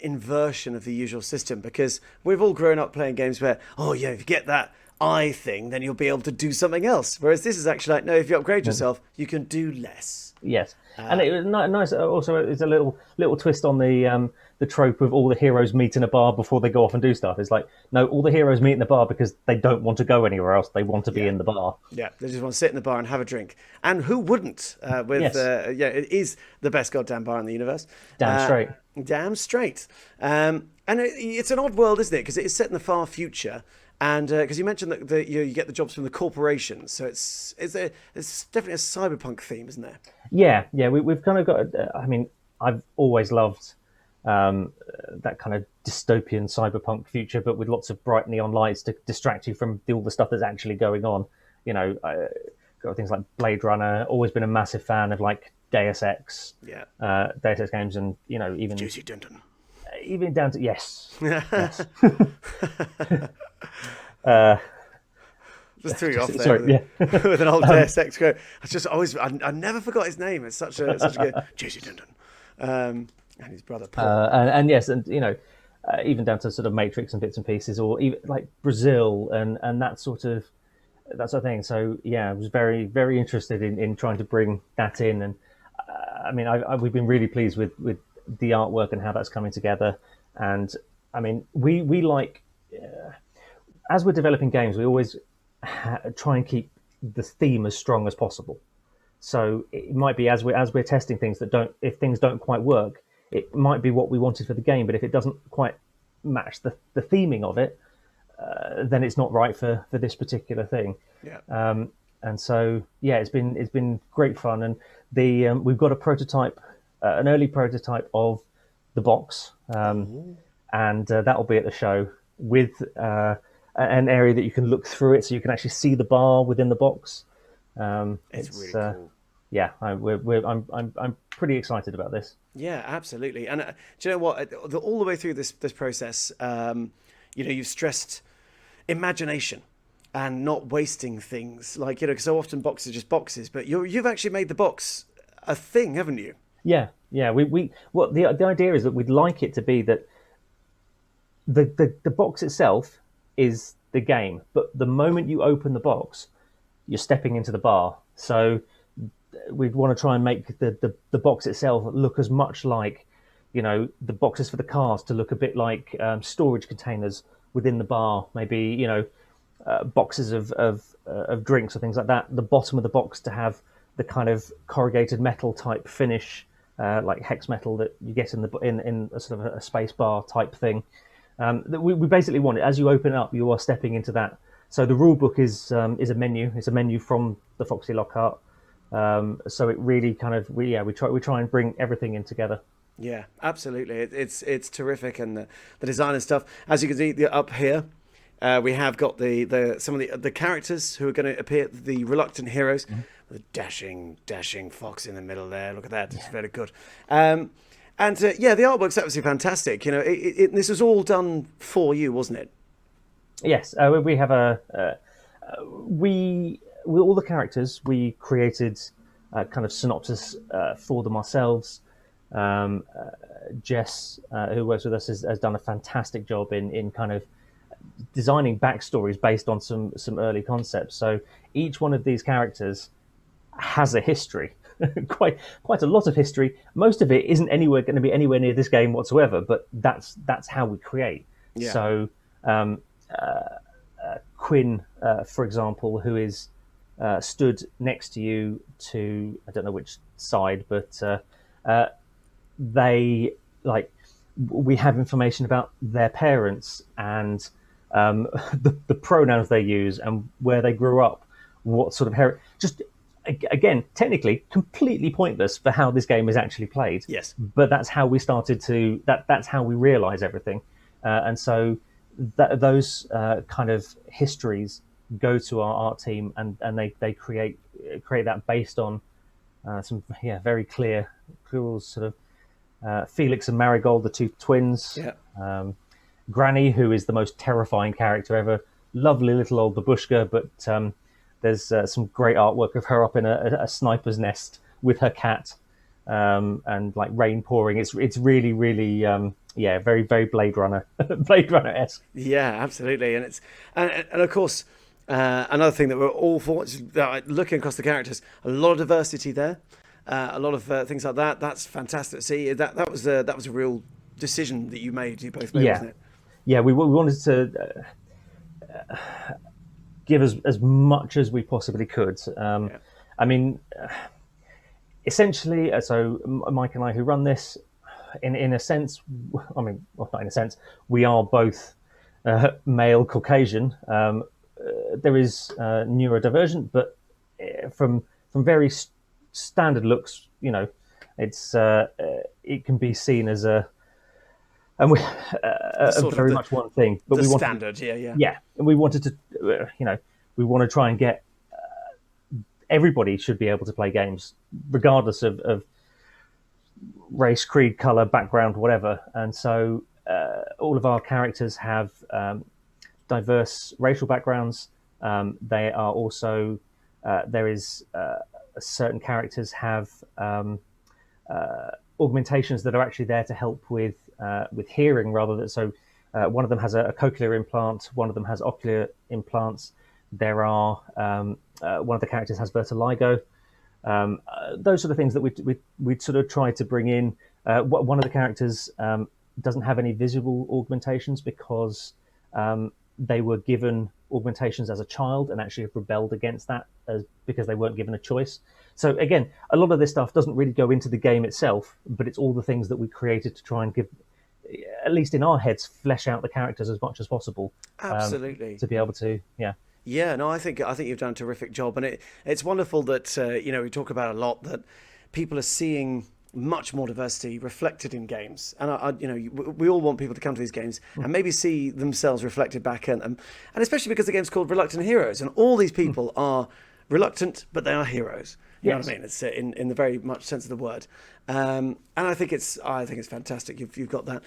inversion of the usual system, because we've all grown up playing games where, if you get that I thing, then you'll be able to do something else. Whereas this is actually like, no, if you upgrade yourself, you can do less. Yes, and it was nice. Also, it's a little twist on the trope of all the heroes meet in a bar before they go off and do stuff. It's like, no, all the heroes meet in the bar because they don't want to go anywhere else. They want to be in the bar. Yeah, they just want to sit in the bar and have a drink. And who wouldn't? It is the best goddamn bar in the universe. Damn straight. Damn straight. And it's an odd world, isn't it? Because it is set in the far future. And because you mentioned that you get the jobs from the corporations, so it's definitely a cyberpunk theme, isn't there? Yeah. We've kind of got. I mean, I've always loved that kind of dystopian cyberpunk future, but with lots of bright neon lights to distract you from all the stuff that's actually going on. You know, got things like Blade Runner. Always been a massive fan of like Deus Ex. Yeah. Deus Ex games, and you know, even Juicy Dundon. Even down to yes. Just threw you off there. Sorry, with an old Deus Ex quote. I never forgot his name. It's such a good Juicy Dundon. And his brother Paul. And yes, and you know, even down to sort of Matrix and bits and pieces, or even like Brazil and that sort of thing. So yeah, I was very, very interested in trying to bring that in, and I mean, we've been really pleased with the artwork and how that's coming together. And I mean, we like as we're developing games, we always try and keep the theme as strong as possible. So it might be as we're testing things if things don't quite work, it might be what we wanted for the game, but if it doesn't quite match the theming of it, then it's not right for this particular thing. Yeah. And so yeah, it's been great fun, and we've got a prototype, an early prototype of the box, and that'll be at the show with an area that you can look through it, so you can actually see the bar within the box. It's really cool. Yeah, I'm pretty excited about this. Yeah, absolutely. And do you know what? All the way through this process, you've stressed imagination and not wasting things. Like, because so often boxes are just boxes, but you've actually made the box a thing, haven't you? Yeah. The idea is that we'd like it to be that the box itself is the game, but the moment you open the box, you're stepping into the bar. So we'd want to try and make the box itself look as much like, the boxes for the cars to look a bit like storage containers within the bar, maybe, boxes of drinks or things like that. The bottom of the box to have the kind of corrugated metal type finish, like hex metal that you get in a sort of a space bar type thing. That we basically want it, as you open it up, you are stepping into that. So the rule book is a menu. It's a menu from the Foxy Lockhart. So it really kind of we try and bring everything in together. Yeah, absolutely. It's terrific, and the design and stuff. As you can see up here, we have got some of the characters who are going to appear, the reluctant heroes, the dashing fox in the middle there. Look at that, it's very good. The artwork's absolutely fantastic. This was all done for you, wasn't it? Yes, we have with all the characters, we created a kind of synopsis for them ourselves. Jess, who works with us, has done a fantastic job in kind of designing backstories based on some early concepts. So each one of these characters has a history, quite a lot of history. Most of it isn't going to be anywhere near this game whatsoever, but that's how we create. Yeah. So Quinn, for example, who is stood next to you to, I don't know which side, but we have information about their parents and the pronouns they use and where they grew up, what sort of just again, technically completely pointless for how this game is actually played. Yes. But that's how we started to, that's how we realize everything. And so those kind of histories go to our art team, and they create that based on some very clear sort of Felix and Marigold, the two twins. Yeah. Granny, who is the most terrifying character ever, lovely little old babushka, but there's some great artwork of her up in a sniper's nest with her cat, and like rain pouring. It's really, really very, very Blade Runner esque. Yeah, absolutely. And it's and of course, Another thing that we're all for, is, looking across the characters, a lot of diversity there, a lot of things like that. That's fantastic to see. That was a real decision that you both made, Yeah, wasn't it? yeah. We wanted to give as much as we possibly could. Yeah. I mean, essentially, so Mike and I, who run this, in a sense, I mean, well, not in a sense, we are both male Caucasian. There is neurodivergent, but from very standard looks, it's it can be seen as and we very much one thing. But the we wanted standard, yeah. yeah, and we wanted to, we want to try and get everybody should be able to play games, regardless of race, creed, color, background, whatever. And so all of our characters have diverse racial backgrounds. They are also there is certain characters have augmentations that are actually there to help with hearing, rather than so. One of them has a cochlear implant. One of them has ocular implants. There are one of the characters has vertigo. Those sort of things that we sort of try to bring in. One of the characters doesn't have any visual augmentations because they were given augmentations as a child and actually have rebelled against that because they weren't given a choice. So again, a lot of this stuff doesn't really go into the game itself, but it's all the things that we created to try and give, at least in our heads, flesh out the characters as much as possible. Absolutely. To be able to, yeah. Yeah, no, I think you've done a terrific job, and it's wonderful that we talk about a lot that people are seeing much more diversity reflected in games, and we all want people to come to these games and maybe see themselves reflected back in them, and especially because the game's called Reluctant Heroes, and all these people are reluctant, but they are heroes. You know what I mean? It's in the very much sense of the word, and I think it's fantastic. You've got that.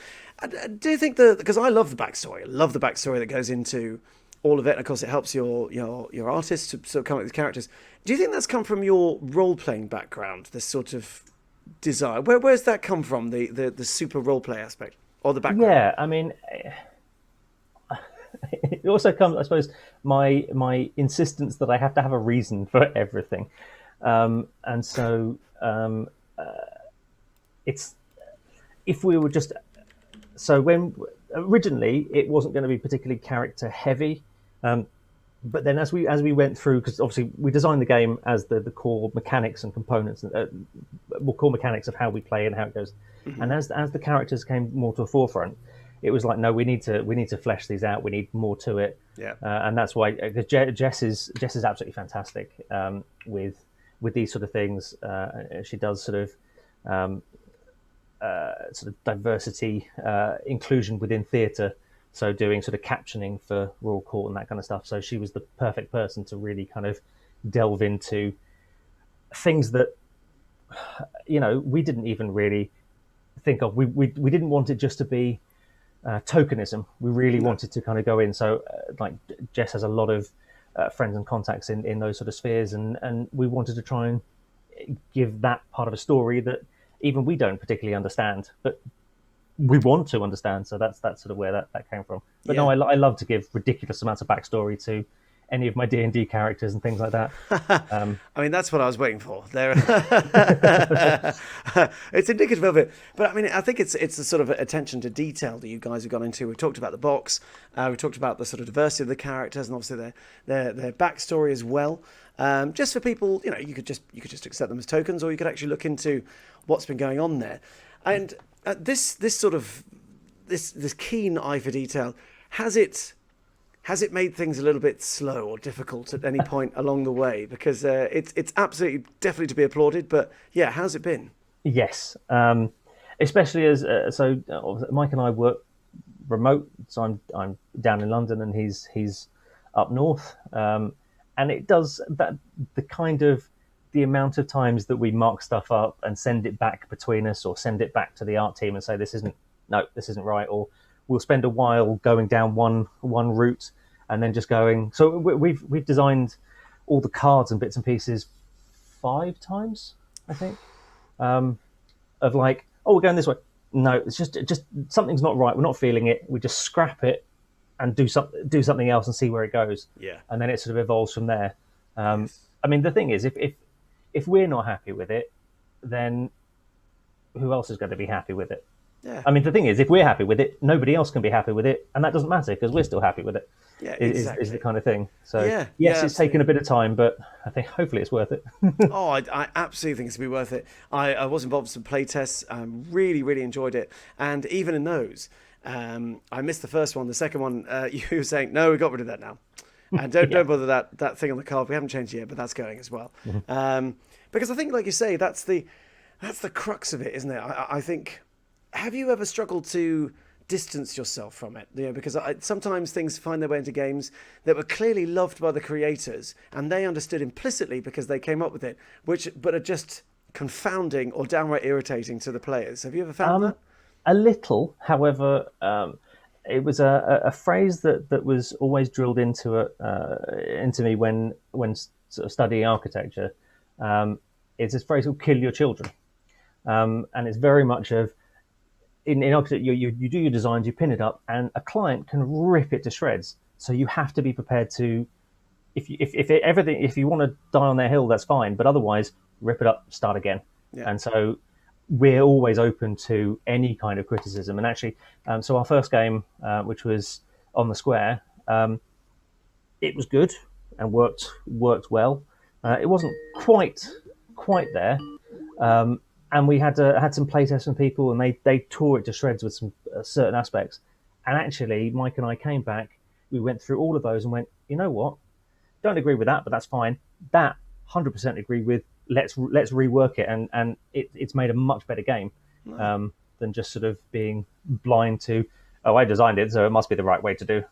Do you think because I love the backstory, that goes into all of it, and of course it helps your artists to sort of come up with characters. Do you think that's come from your role-playing background, this sort of desire? Where's that come from, the super role-play aspect, or the background? Yeah, I mean, it also comes, I suppose, my insistence that I have to have a reason for everything. And so it's, if we were just, so when originally it wasn't going to be particularly character heavy, but then as we went through, because obviously we designed the game as the core mechanics and components, core mechanics of how we play and how it goes. Mm-hmm. And as the characters came more to the forefront, it was like, no, we need to flesh these out. We need more to it. Yeah. And that's why Jess is absolutely fantastic with these sort of things. She does sort of diversity, inclusion within theatre. So doing sort of captioning for Royal Court and that kind of stuff. So she was the perfect person to really kind of delve into things that, we didn't even really think of. We didn't want it just to be tokenism. We really wanted to kind of go in. So like Jess has a lot of friends and contacts in those sort of spheres, and we wanted to try and give that part of a story that even we don't particularly understand, but we want to understand. So that's sort of where that came from. But no, I love to give ridiculous amounts of backstory to any of my D&D characters and things like that. I mean, that's what I was waiting for. There, it's indicative of it. But I mean, I think it's the sort of attention to detail that you guys have gone into. We talked about the box. We talked about the sort of diversity of the characters, and obviously their backstory as well. Just for people, you could just accept them as tokens, or you could actually look into what's been going on there. And this sort of this keen eye for detail, has it made things a little bit slow or difficult at any point along the way? Because it's absolutely definitely to be applauded. But yeah, how's it been? Yes, especially as so Mike and I work remote, so I'm down in London and he's up north, and it does that the amount of times that we mark stuff up and send it back between us, or send it back to the art team and say this isn't right, or we'll spend a while going down one route and then just going. So we've designed all the cards and bits and pieces 5 times, I think, of like, oh, we're going this way. No, it's just something's not right. We're not feeling it. We just scrap it, and do something else and see where it goes. Yeah. And then it sort of evolves from there. Yes. I mean, the thing is, if we're not happy with it, then who else is going to be happy with it? Yeah. I mean, the thing is, if we're happy with it, nobody else can be happy with it, and that doesn't matter because we're still happy with it. Yeah, Is exactly. the kind of thing. So Yeah, yes, yeah, it's taken a bit of time, but I think hopefully it's worth it. Oh, I absolutely think it's going to be worth it. I was involved in some play tests. Really, really enjoyed it. And even in those, I missed the first one. The second one, you were saying, no, we got rid of that now. And don't bother that thing on the card. We haven't changed it yet, but that's going as well. Because I think, like you say, that's the crux of it, isn't it? I think, have you ever struggled to distance yourself from it? Because sometimes things find their way into games that were clearly loved by the creators and they understood implicitly because they came up with it, but are just confounding or downright irritating to the players. Have you ever found that? A little, however, it was a phrase that was always drilled into me when sort of studying architecture. It's this phrase called "kill your children," and it's very much of in architecture, you do your designs, you pin it up, and a client can rip it to shreds. So you have to be prepared to, if you want to die on their hill, that's fine. But otherwise, rip it up, start again. Yeah. And so we're always open to any kind of criticism. And actually, so our first game, which was on the square, it was good and worked well. It wasn't quite there. And we had some playtests from people, and they tore it to shreds with some certain aspects. And actually, Mike and I came back. We went through all of those and went, you know what? Don't agree with that, but that's fine. That 100% agree with. Let's rework it, and it's made a much better game than just sort of being blind to. Oh, I designed it, so it must be the right way to do.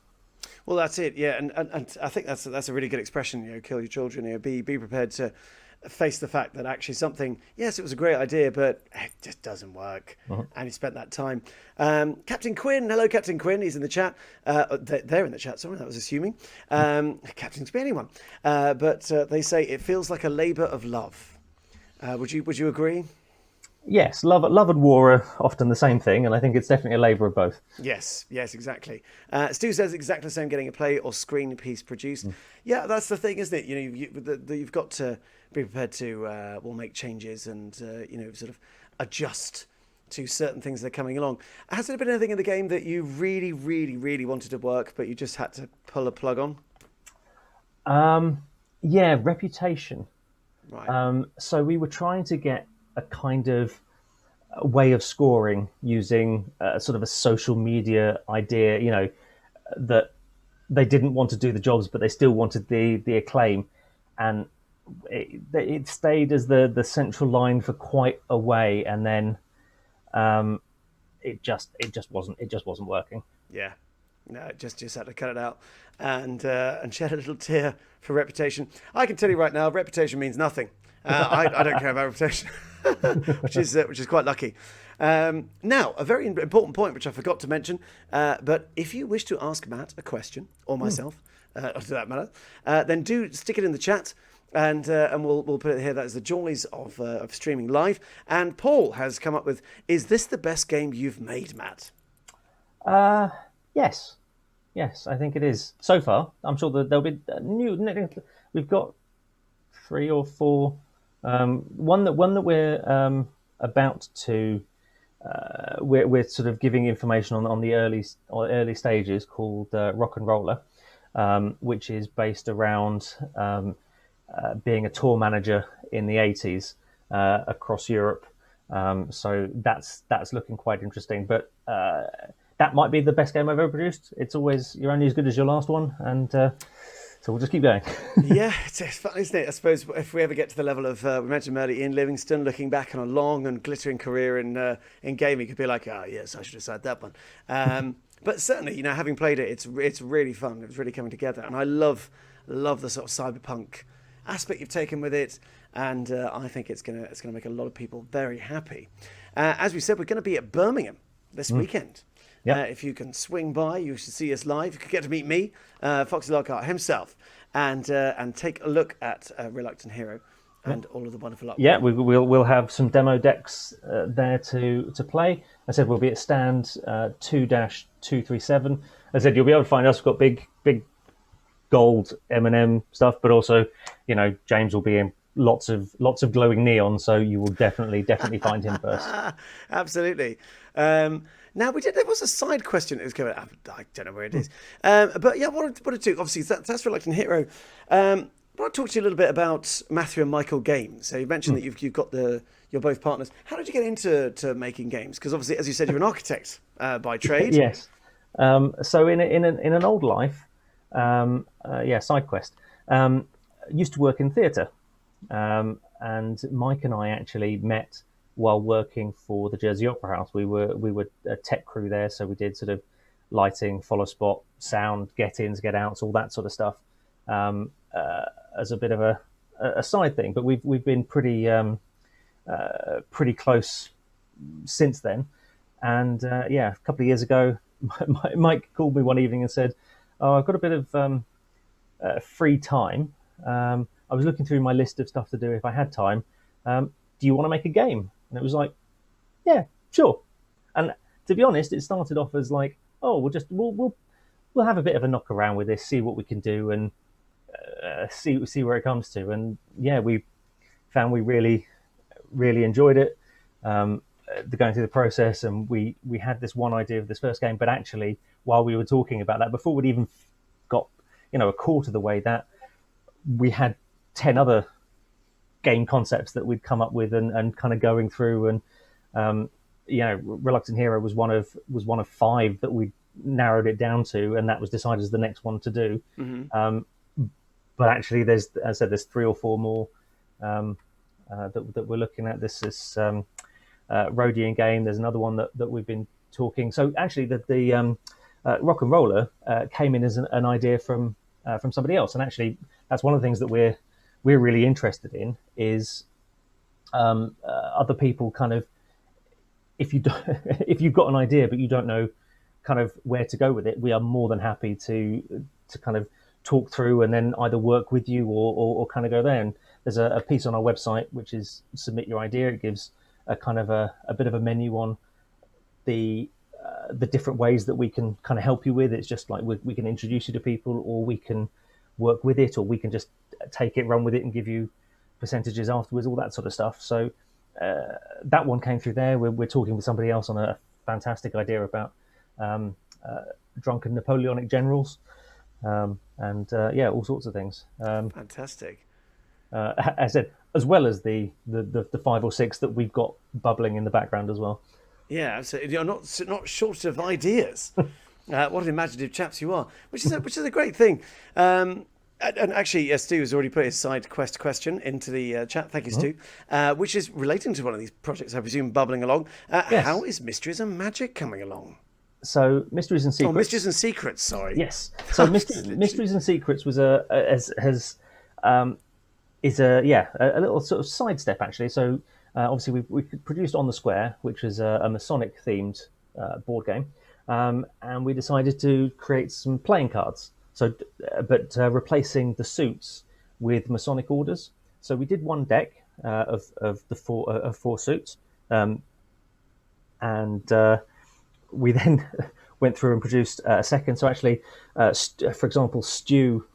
Well, that's it. Yeah, and I think that's a really good expression. Kill your children. Be prepared to face the fact that actually something, yes, it was a great idea, but it just doesn't work. And he spent that time. Captain Quinn, hello, Captain Quinn. He's in the chat. They're in the chat. Sorry, that was assuming. Captain could be anyone. But they say it feels like a labour of love. Would you agree? Yes, love and war are often the same thing, and I think it's definitely a labour of both. Yes, exactly. Stu says exactly the same, getting a play or screen piece produced. Yeah, that's the thing, isn't it? You've got to be prepared to make changes and sort of adjust to certain things that are coming along. Has there been anything in the game that you really, really, really wanted to work, but you just had to pull a plug on? Yeah, reputation. Right. So we were trying to get a kind of way of scoring using sort of a social media idea, that they didn't want to do the jobs, but they still wanted the acclaim. And it stayed as the central line for quite a way, and then it just wasn't working. Yeah. No, just had to cut it out and shed a little tear for reputation. I can tell you right now, reputation means nothing. I don't care about reputation, which is quite lucky. Now, a very important point which I forgot to mention. But if you wish to ask Matt a question or myself, or to that matter, then do stick it in the chat. And we'll put it here. That is the joys of streaming live. And Paul has come up with: is this the best game you've made, Matt? Yes, I think it is so far. I'm sure that there'll be new. We've got 3 or 4. One that we're about to. We're sort of giving information on the early stages called Rock and Roller, which is based around being a tour manager in the 80s across Europe. So that's looking quite interesting. But that might be the best game I've ever produced. It's always, you're only as good as your last one, and so we'll just keep going. Yeah, it's fun, isn't it? I suppose if we ever get to the level of, we mentioned earlier, Ian Livingstone, looking back on a long and glittering career in gaming, could be like, oh yes, I should have said that one. But certainly, having played it, it's really fun. It's really coming together, and I love the sort of cyberpunk aspect you've taken with it, and I think it's gonna make a lot of people very happy. As we said, we're going to be at Birmingham this weekend. Yeah. If you can swing by, you should see us live. You could get to meet me, Foxy Lockhart himself, and take a look at Reluctant Hero and all of the wonderful artwork. Yeah, we'll have some demo decks there to play. I said we'll be at stand 2-237. I said, you'll be able to find us. We've got big gold M&M stuff, but also, James will be in lots of glowing neon, so you will definitely find him first. Absolutely. Now there was a side question that was coming. I don't know where it is, but yeah, what to do? Obviously, that's Reluctant Hero. I want to talk to you a little bit about Matthew and Michael Games. So you mentioned that you've got you're both partners. How did you get into making games? Because obviously, as you said, you're an architect by trade. Yes. So in an old life, side quest. Used to work in theatre, and Mike and I actually met while working for the Jersey Opera House. We were a tech crew there, so we did sort of lighting, follow spot, sound, get-ins, get-outs, all that sort of stuff, as a bit of a side thing. But we've been pretty close since then. And a couple of years ago, Mike called me one evening and said, "Oh, I've got a bit of free time. I was looking through my list of stuff to do if I had time. Do you want to make a game?" And it was like, "Yeah, sure." And to be honest, it started off as like, "Oh, we'll have a bit of a knock around with this, see what we can do, and see where it comes to." And yeah, we found we really enjoyed it. Going through the process, and we had this one idea of this first game, but actually while we were talking about that, before we'd even got a quarter of the way, that we had 10 other game concepts that we'd come up with and kind of going through, and Reluctant Hero was one of 5 that we narrowed it down to, and that was decided as the next one to do. But actually there's 3 or 4 more that we're looking at. This is Rhodian game. There's another one that we've been talking. So actually, the Rock and Roller came in as an idea from somebody else, and actually that's one of the things that we're really interested in is other people kind of, if you've got an idea but you don't know kind of where to go with it, we are more than happy to kind of talk through and then either work with you or kind of go there. And there's a piece on our website which is submit your idea. It gives a kind of a bit of a menu on the different ways that we can kind of help you with. It's just like we can introduce you to people, or we can work with it, or we can just take it, run with it, and give you percentages afterwards, all that sort of stuff. So that one came through there. We're talking with somebody else on a fantastic idea about drunken Napoleonic generals, and all sorts of things. Fantastic. As I said, as well as the 5 or 6 that we've got bubbling in the background as well. Yeah, absolutely. You're not short of ideas. What imaginative chaps you are, which is a great thing. And actually, Stu has already put his side quest question into the chat. Thank you, Stu. Which is relating to one of these projects, I presume, bubbling along. Yes. How is Mysteries and Magic coming along? So Mysteries and Secrets. Oh, Mysteries and Secrets. Sorry. Yes. So Mysteries and Secrets was a little sort of sidestep actually. So obviously we produced On the Square, which is a Masonic themed board game, and we decided to create some playing cards. So, but replacing the suits with Masonic orders. So we did one deck of 4 suits, and we then went through and produced a second. So actually, for example, Stu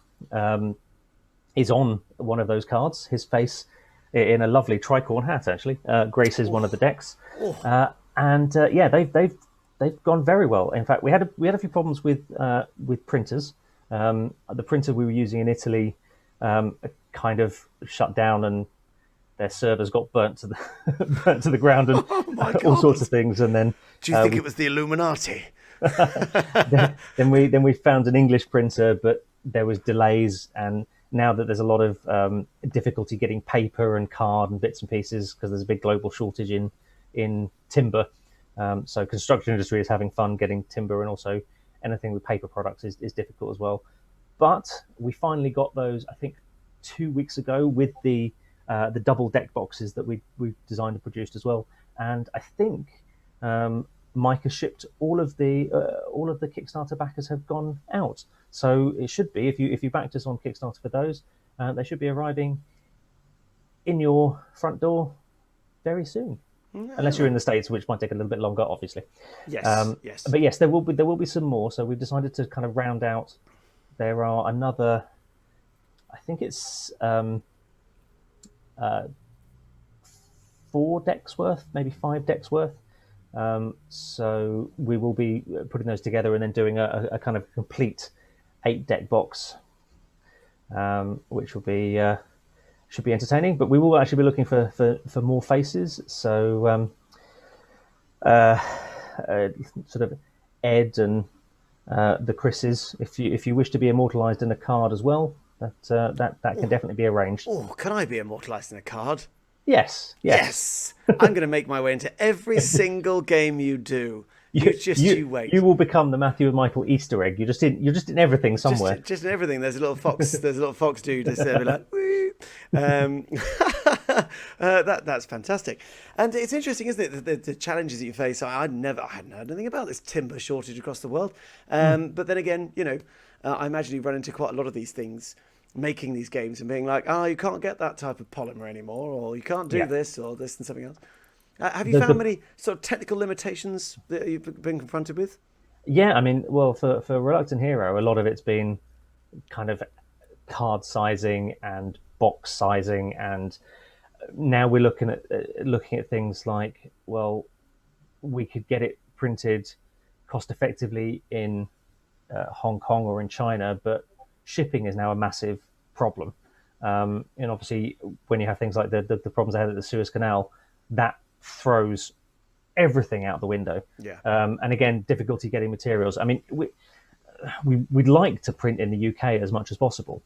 is on one of those cards. His face in a lovely tricorn hat actually graces one of the decks, and they've gone very well. In fact, we had a few problems with printers. The printer we were using in Italy kind of shut down, and their servers got burnt to the ground, and all sorts of things. And then, do you think it was the Illuminati? then we found an English printer, but there was delays, and now that there's a lot of difficulty getting paper and card and bits and pieces because there's a big global shortage in timber. So construction industry is having fun getting timber, and also anything with paper products is difficult as well. But we finally got those, I think, 2 weeks ago with the double deck boxes that we designed and produced as well. And I think Mike has shipped all of the Kickstarter backers have gone out. So it should be, if you backed us on Kickstarter for those, they should be arriving in your front door very soon. unless you're in the States, which might take a little bit longer, obviously. Yes, yes. But yes, there will be some more. So we've decided to kind of round out. There are another, I think it's 4 decks worth, maybe 5 decks worth. So we will be putting those together and then doing a kind of complete 8 deck box, which will be should be entertaining. But we will actually be looking for more faces. So sort of Ed and the Chris's. If you wish to be immortalised in a card as well, that can definitely be arranged. Oh, can I be immortalised in a card? Yes. Yes. I'm going to make my way into every single game you do. You wait. You will become the Matthew and Michael Easter egg. You're just in everything somewhere. Just in everything. There's a little fox. There's a little fox dude just there, like, woo. That's fantastic, and it's interesting, isn't it? The challenges that you face. I hadn't heard anything about this timber shortage across the world, but then again, I imagine you run into quite a lot of these things making these games and being like, you can't get that type of polymer anymore, or you can't do this or this and something else. Have you found many sort of technical limitations that you've been confronted with? Yeah, I mean, well, for Reluctant Hero, a lot of it's been kind of card sizing and box sizing, and now we're looking at things like, well, we could get it printed cost effectively in Hong Kong or in China, but shipping is now a massive problem. And obviously, when you have things like the problems they had at the Suez Canal, that throws everything out the window. Yeah. And again, difficulty getting materials. I mean, we'd like to print in the UK as much as possible,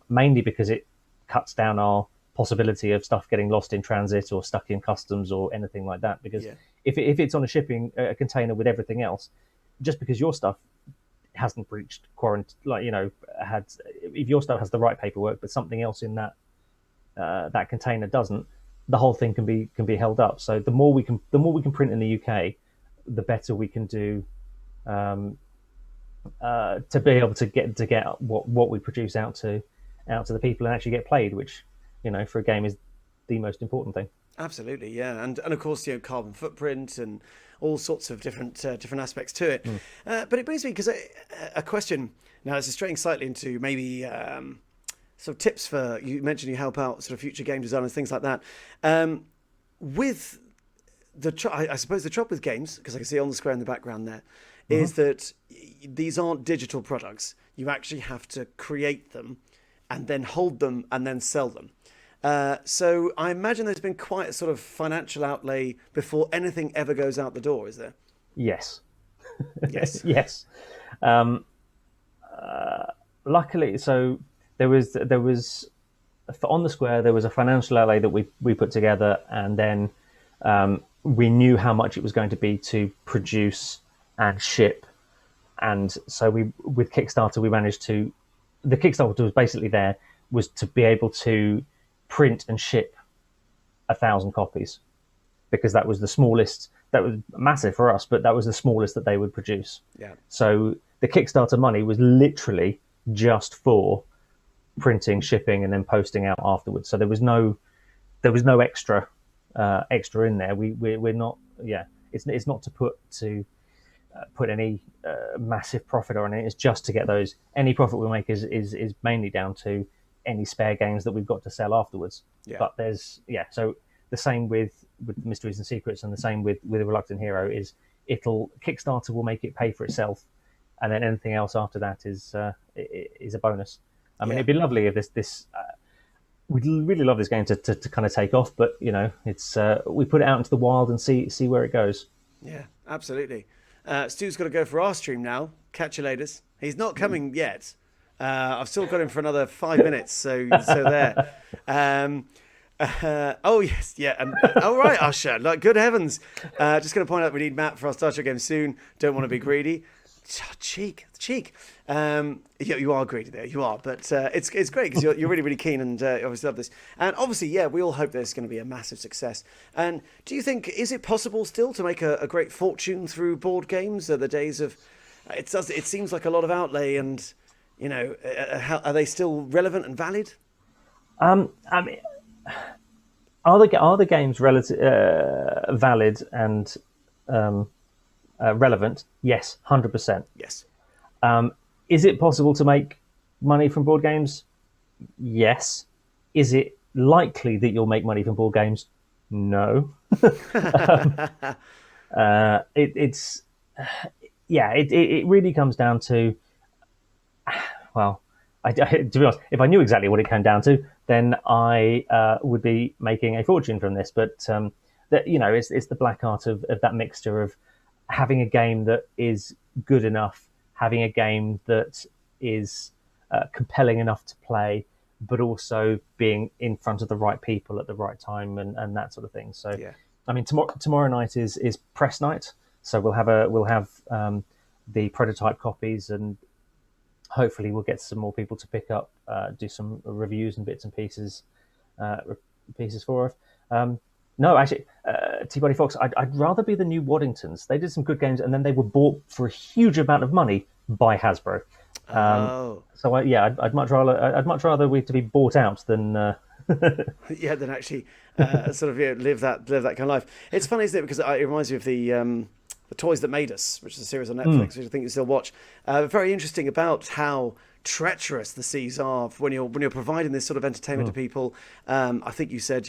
mainly because it cuts down our possibility of stuff getting lost in transit or stuck in customs or anything like that. Because if it's on a container with everything else, just because your stuff hasn't breached quarantine, if your stuff has the right paperwork, but something else in that container doesn't, the whole thing can be held up. So the more we can print in the UK, the better we can do to be able to get what we produce out to the people and actually get played, which for a game is the most important thing. Absolutely, yeah, and of course, carbon footprint and all sorts of different aspects to it. But it brings me because a question now. This is straying slightly into maybe sort of tips for, you mentioned you help out sort of future game designers, things like that. With I suppose the trouble with games, because I can see on the square in the background there, is that these aren't digital products. You actually have to create them and then hold them and then sell them. So I imagine there's been quite a sort of financial outlay before anything ever goes out the door, is there? Yes. Yes. Yes. Luckily, so there was on the square, there was a financial outlay that we put together, and then we knew how much it was going to be to produce and ship. And so with Kickstarter, we managed to, the Kickstarter was basically was to be able to print and ship 1,000 copies, because that was the smallest. That was massive for us, but that was the smallest that they would produce. Yeah. So the Kickstarter money was literally just for printing, shipping, and then posting out afterwards. So there was no extra in there. We're not. Yeah, it's not to put any massive profit on it. It's just to get those. Any profit we make is mainly down to any spare games that we've got to sell afterwards. Yeah. But so the same with Mysteries and Secrets, and the same with a Reluctant Hero is Kickstarter will make it pay for itself, and then anything else after that is a bonus. I mean, it'd be lovely if this we'd really love this game to kind of take off, but it's we put it out into the wild and see where it goes. Yeah, absolutely. Stu's got to go for our stream now. Catch you later. He's not coming yet. I've still got him for another 5 minutes, so there. Oh yes, yeah. And all right, Usher. Like, good heavens! Just going to point out we need Matt for our Star Trek game soon. Don't want to be greedy. Cheek. Yeah, you are greedy there. You are, but it's great because you're really keen and obviously love this. And obviously, yeah, we all hope there's going to be a massive success. And do you think is it possible still to make a great fortune through board games? Are the days of it seems like a lot of outlay, and are they still relevant and valid? I mean, are the games valid and relevant? Yes, 100%. Yes. Is it possible to make money from board games? Yes. Is it likely that you'll make money from board games? No. It really comes down to, well, to be honest, if I knew exactly what it came down to, then I would be making a fortune from this. But it's the black art of that mixture of having a game that is good enough, having a game that is compelling enough to play, but also being in front of the right people at the right time and that sort of thing. So, Yeah. I mean, tomorrow night is press night, so we'll have the prototype copies, and hopefully we'll get some more people to pick up, do some reviews and bits and pieces for us. No, actually, T-Body Fox, I'd rather be the new Waddingtons. They did some good games, and then they were bought for a huge amount of money by Hasbro. So I'd much rather we to be bought out than yeah, than actually live that kind of life. It's funny, isn't it? Because it reminds me of the Toys That Made Us, which is a series on Netflix, which I think you still watch. Very interesting about how treacherous the seas are when you're providing this sort of entertainment to people. I think you said,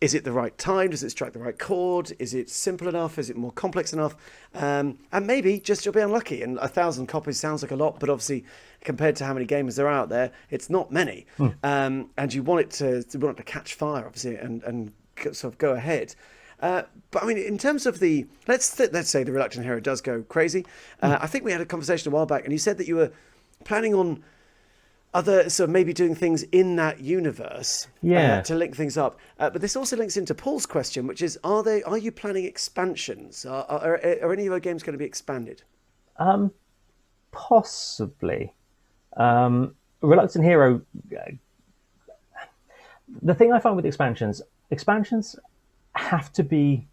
is it the right time? Does it strike the right chord? Is it simple enough? Is it more complex enough? And maybe just you'll be unlucky. And 1,000 copies sounds like a lot, but obviously compared to how many gamers there are out there, it's not many. And you want it to catch fire, obviously, and sort of go ahead. But I mean, in terms of let's say the Reluctant Hero does go crazy. I think we had a conversation a while back, and you said that you were planning on maybe doing things in that universe, to link things up. But this also links into Paul's question, which is: are you planning expansions? Are any of your games going to be expanded? Possibly. Reluctant Hero. The thing I find with expansions have to be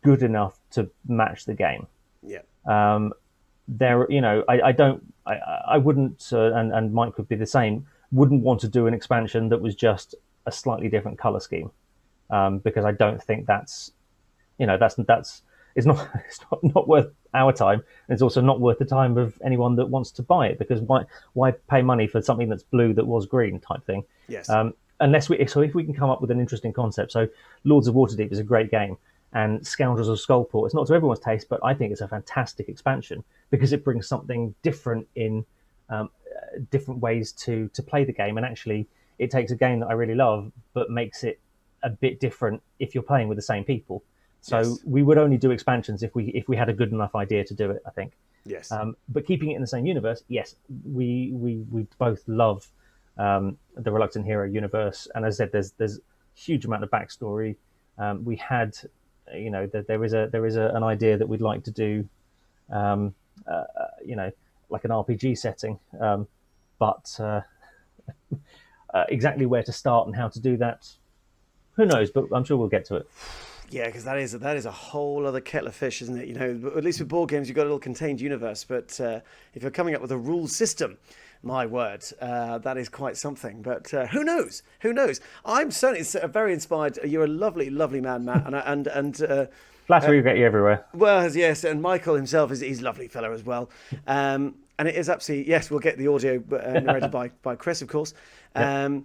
good enough to match the game. Yeah. I wouldn't, and Mike could be the same, wouldn't want to do an expansion that was just a slightly different color scheme, because I don't think that's not worth our time. And it's also not worth the time of anyone that wants to buy it, because why pay money for something that's blue that was green type thing? Yes. If we can come up with an interesting concept. So Lords of Waterdeep is a great game, and Scoundrels of Skullport, it's not to everyone's taste, but I think it's a fantastic expansion because it brings something different in different ways to play the game. And actually, it takes a game that I really love, but makes it a bit different if you're playing with the same people. So we would only do expansions if we had a good enough idea to do it, I think. Yes. But keeping it in the same universe, yes, we both love the Reluctant Hero universe. And as I said, there's a huge amount of backstory. We had, there is an idea that we'd like to do, like an RPG setting, but exactly where to start and how to do that, who knows? But I'm sure we'll get to it. Yeah, because that is a whole other kettle of fish, isn't it? At least with board games, you've got a little contained universe. But if you're coming up with a rule system, my word, that is quite something. But who knows? Who knows? I'm certainly very inspired. You're a lovely, lovely man, Matt, and flattery will get you everywhere. Well, yes, and Michael himself he's a lovely fellow as well. And it is absolutely, yes, we'll get the audio narrated by Chris, of course. Yep.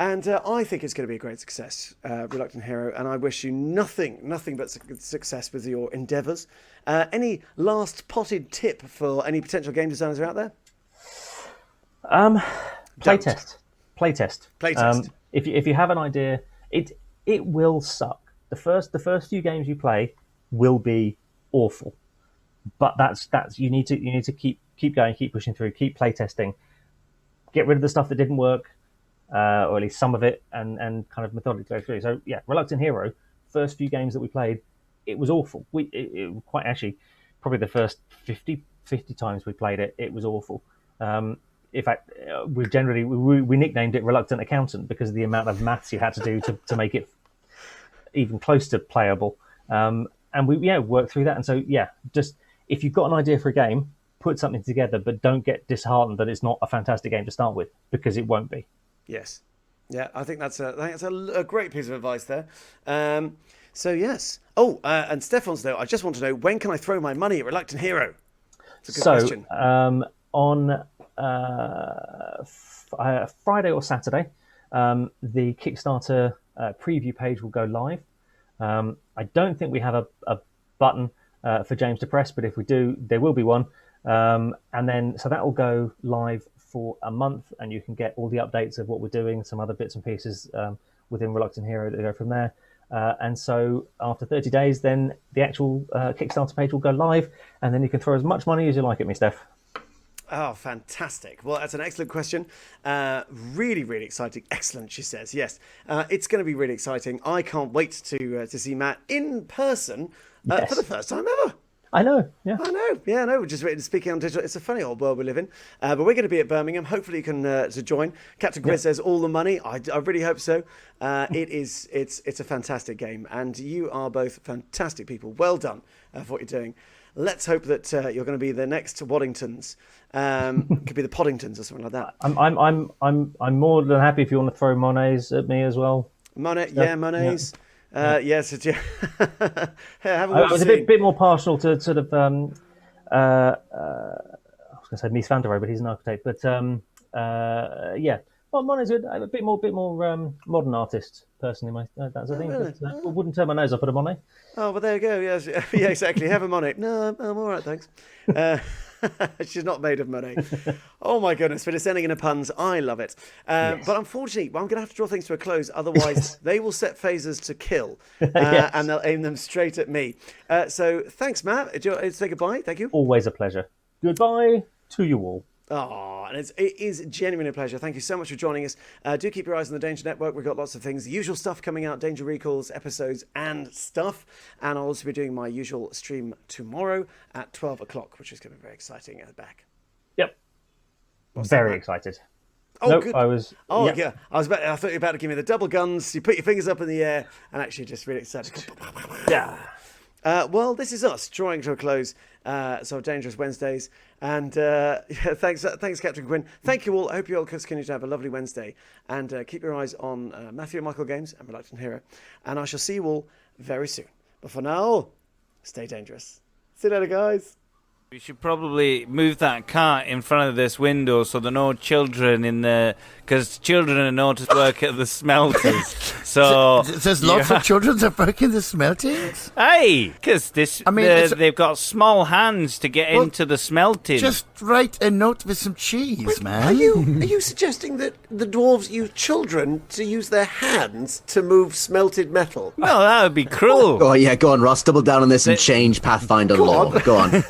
And I think it's going to be a great success, Reluctant Hero, and I wish you nothing but success with your endeavours. Any last potted tip for any potential game designers out there? Playtest. If you have an idea, it will suck. The first few games you play will be awful, but that's you need to keep going, keep pushing through, keep playtesting, get rid of the stuff that didn't work. Or at least some of it, and kind of methodically go through. So yeah, Reluctant Hero, first few games that we played, it was awful. It quite actually, probably the first 50 times we played it, it was awful. In fact, we nicknamed it Reluctant Accountant because of the amount of maths you had to do to make it even close to playable. And we worked through that. And so just if you've got an idea for a game, put something together, but don't get disheartened that it's not a fantastic game to start with, because it won't be. Yes. Yeah, I think that's a great piece of advice there. So yes. Oh, and Stefan's though, I just want to know, when can I throw my money at Reluctant Hero? It's a good question. On Friday or Saturday, the Kickstarter preview page will go live. I don't think we have a button for James to press, but if we do, there will be one. And then, so that will go live for a month, and you can get all the updates of what we're doing, some other bits and pieces within Reluctant Hero to go from there. And so after 30 days, then the actual Kickstarter page will go live, and then you can throw as much money as you like at me, Steph. Oh, fantastic. Well, that's an excellent question. Really, really exciting. Excellent, she says. Yes, it's going to be really exciting. I can't wait to see Matt in person for the first time ever. I know, yeah. I know, yeah, no, just speaking on digital. It's a funny old world we live in. But we're going to be at Birmingham. Hopefully you can to join. Captain Grizz says all the money. I really hope so. It's a fantastic game. And you are both fantastic people. Well done for what you're doing. Let's hope that you're going to be the next Waddingtons. Could be the Poddingtons or something like that. I'm more than happy if you want to throw Monets at me as well. Monets. Yeah. Yes, yeah. I was a bit more partial to sort of I was going to say Mies van der Rohe, but he's an architect. But yeah, well, Monet's a bit more modern artist personally. That's a thing. Really? But, wouldn't turn my nose up at a Monet. Oh, well, there you go. Yes, yeah, exactly. Have a Monet. No, I'm all right, thanks. She's not made of money. Oh my goodness, for descending into puns, I love it. But unfortunately, I'm going to have to draw things to a close. Otherwise, they will set phasers to kill, and they'll aim them straight at me. So thanks, Matt. Do you want to say goodbye? Thank you. Always a pleasure. Goodbye to you all. Oh, and it is genuinely a pleasure. Thank you so much for joining us. Do keep your eyes on the Danger Network. We've got lots of things, the usual stuff coming out, Danger Recalls, episodes and stuff. And I'll also be doing my usual stream tomorrow at 12 o'clock, which is going to be very exciting at the back. Yep. Very excited. Oh, nope, good. I was. Oh, yep. yeah. I thought you were about to give me the double guns. You put your fingers up in the air and actually just really excited. Yeah. Well, this is us drawing to a close. So Dangerous Wednesdays. And thanks, Captain Quinn. Thank you all. I hope you all continue to have a lovely Wednesday. And keep your eyes on Matthew and Michael Games and Reluctant Hero. And I shall see you all very soon. But for now, stay dangerous. See you later, guys. We should probably move that cart in front of this window so there are no children in there, because children are known to work at the smelters. So there's lots of children that work in the smeltings. Hey, because they've got small hands to get into the smelting. Just write a note with some cheese, man. Are you suggesting that the dwarves use children to use their hands to move smelted metal? Well, that would be cruel. Oh yeah, go on, Ross. Double down on this and change Pathfinder lore. Go on.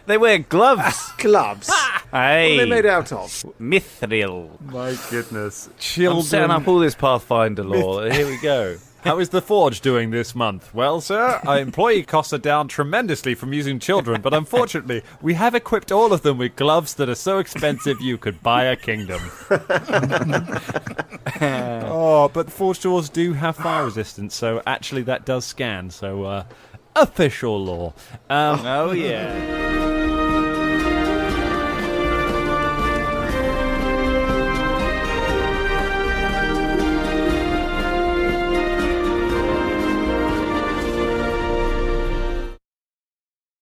They wear gloves. Gloves. Hey. What are they made out of? Mithril. My goodness. I'm Children. setting up all this Pathfinder lore. Here we go. How is the Forge doing this month? Well, sir, our employee costs are down tremendously from using children, but unfortunately, we have equipped all of them with gloves that are so expensive you could buy a kingdom. Oh, but Forge doors do have fire resistance, so actually that does scan, so official lore. Oh, yeah.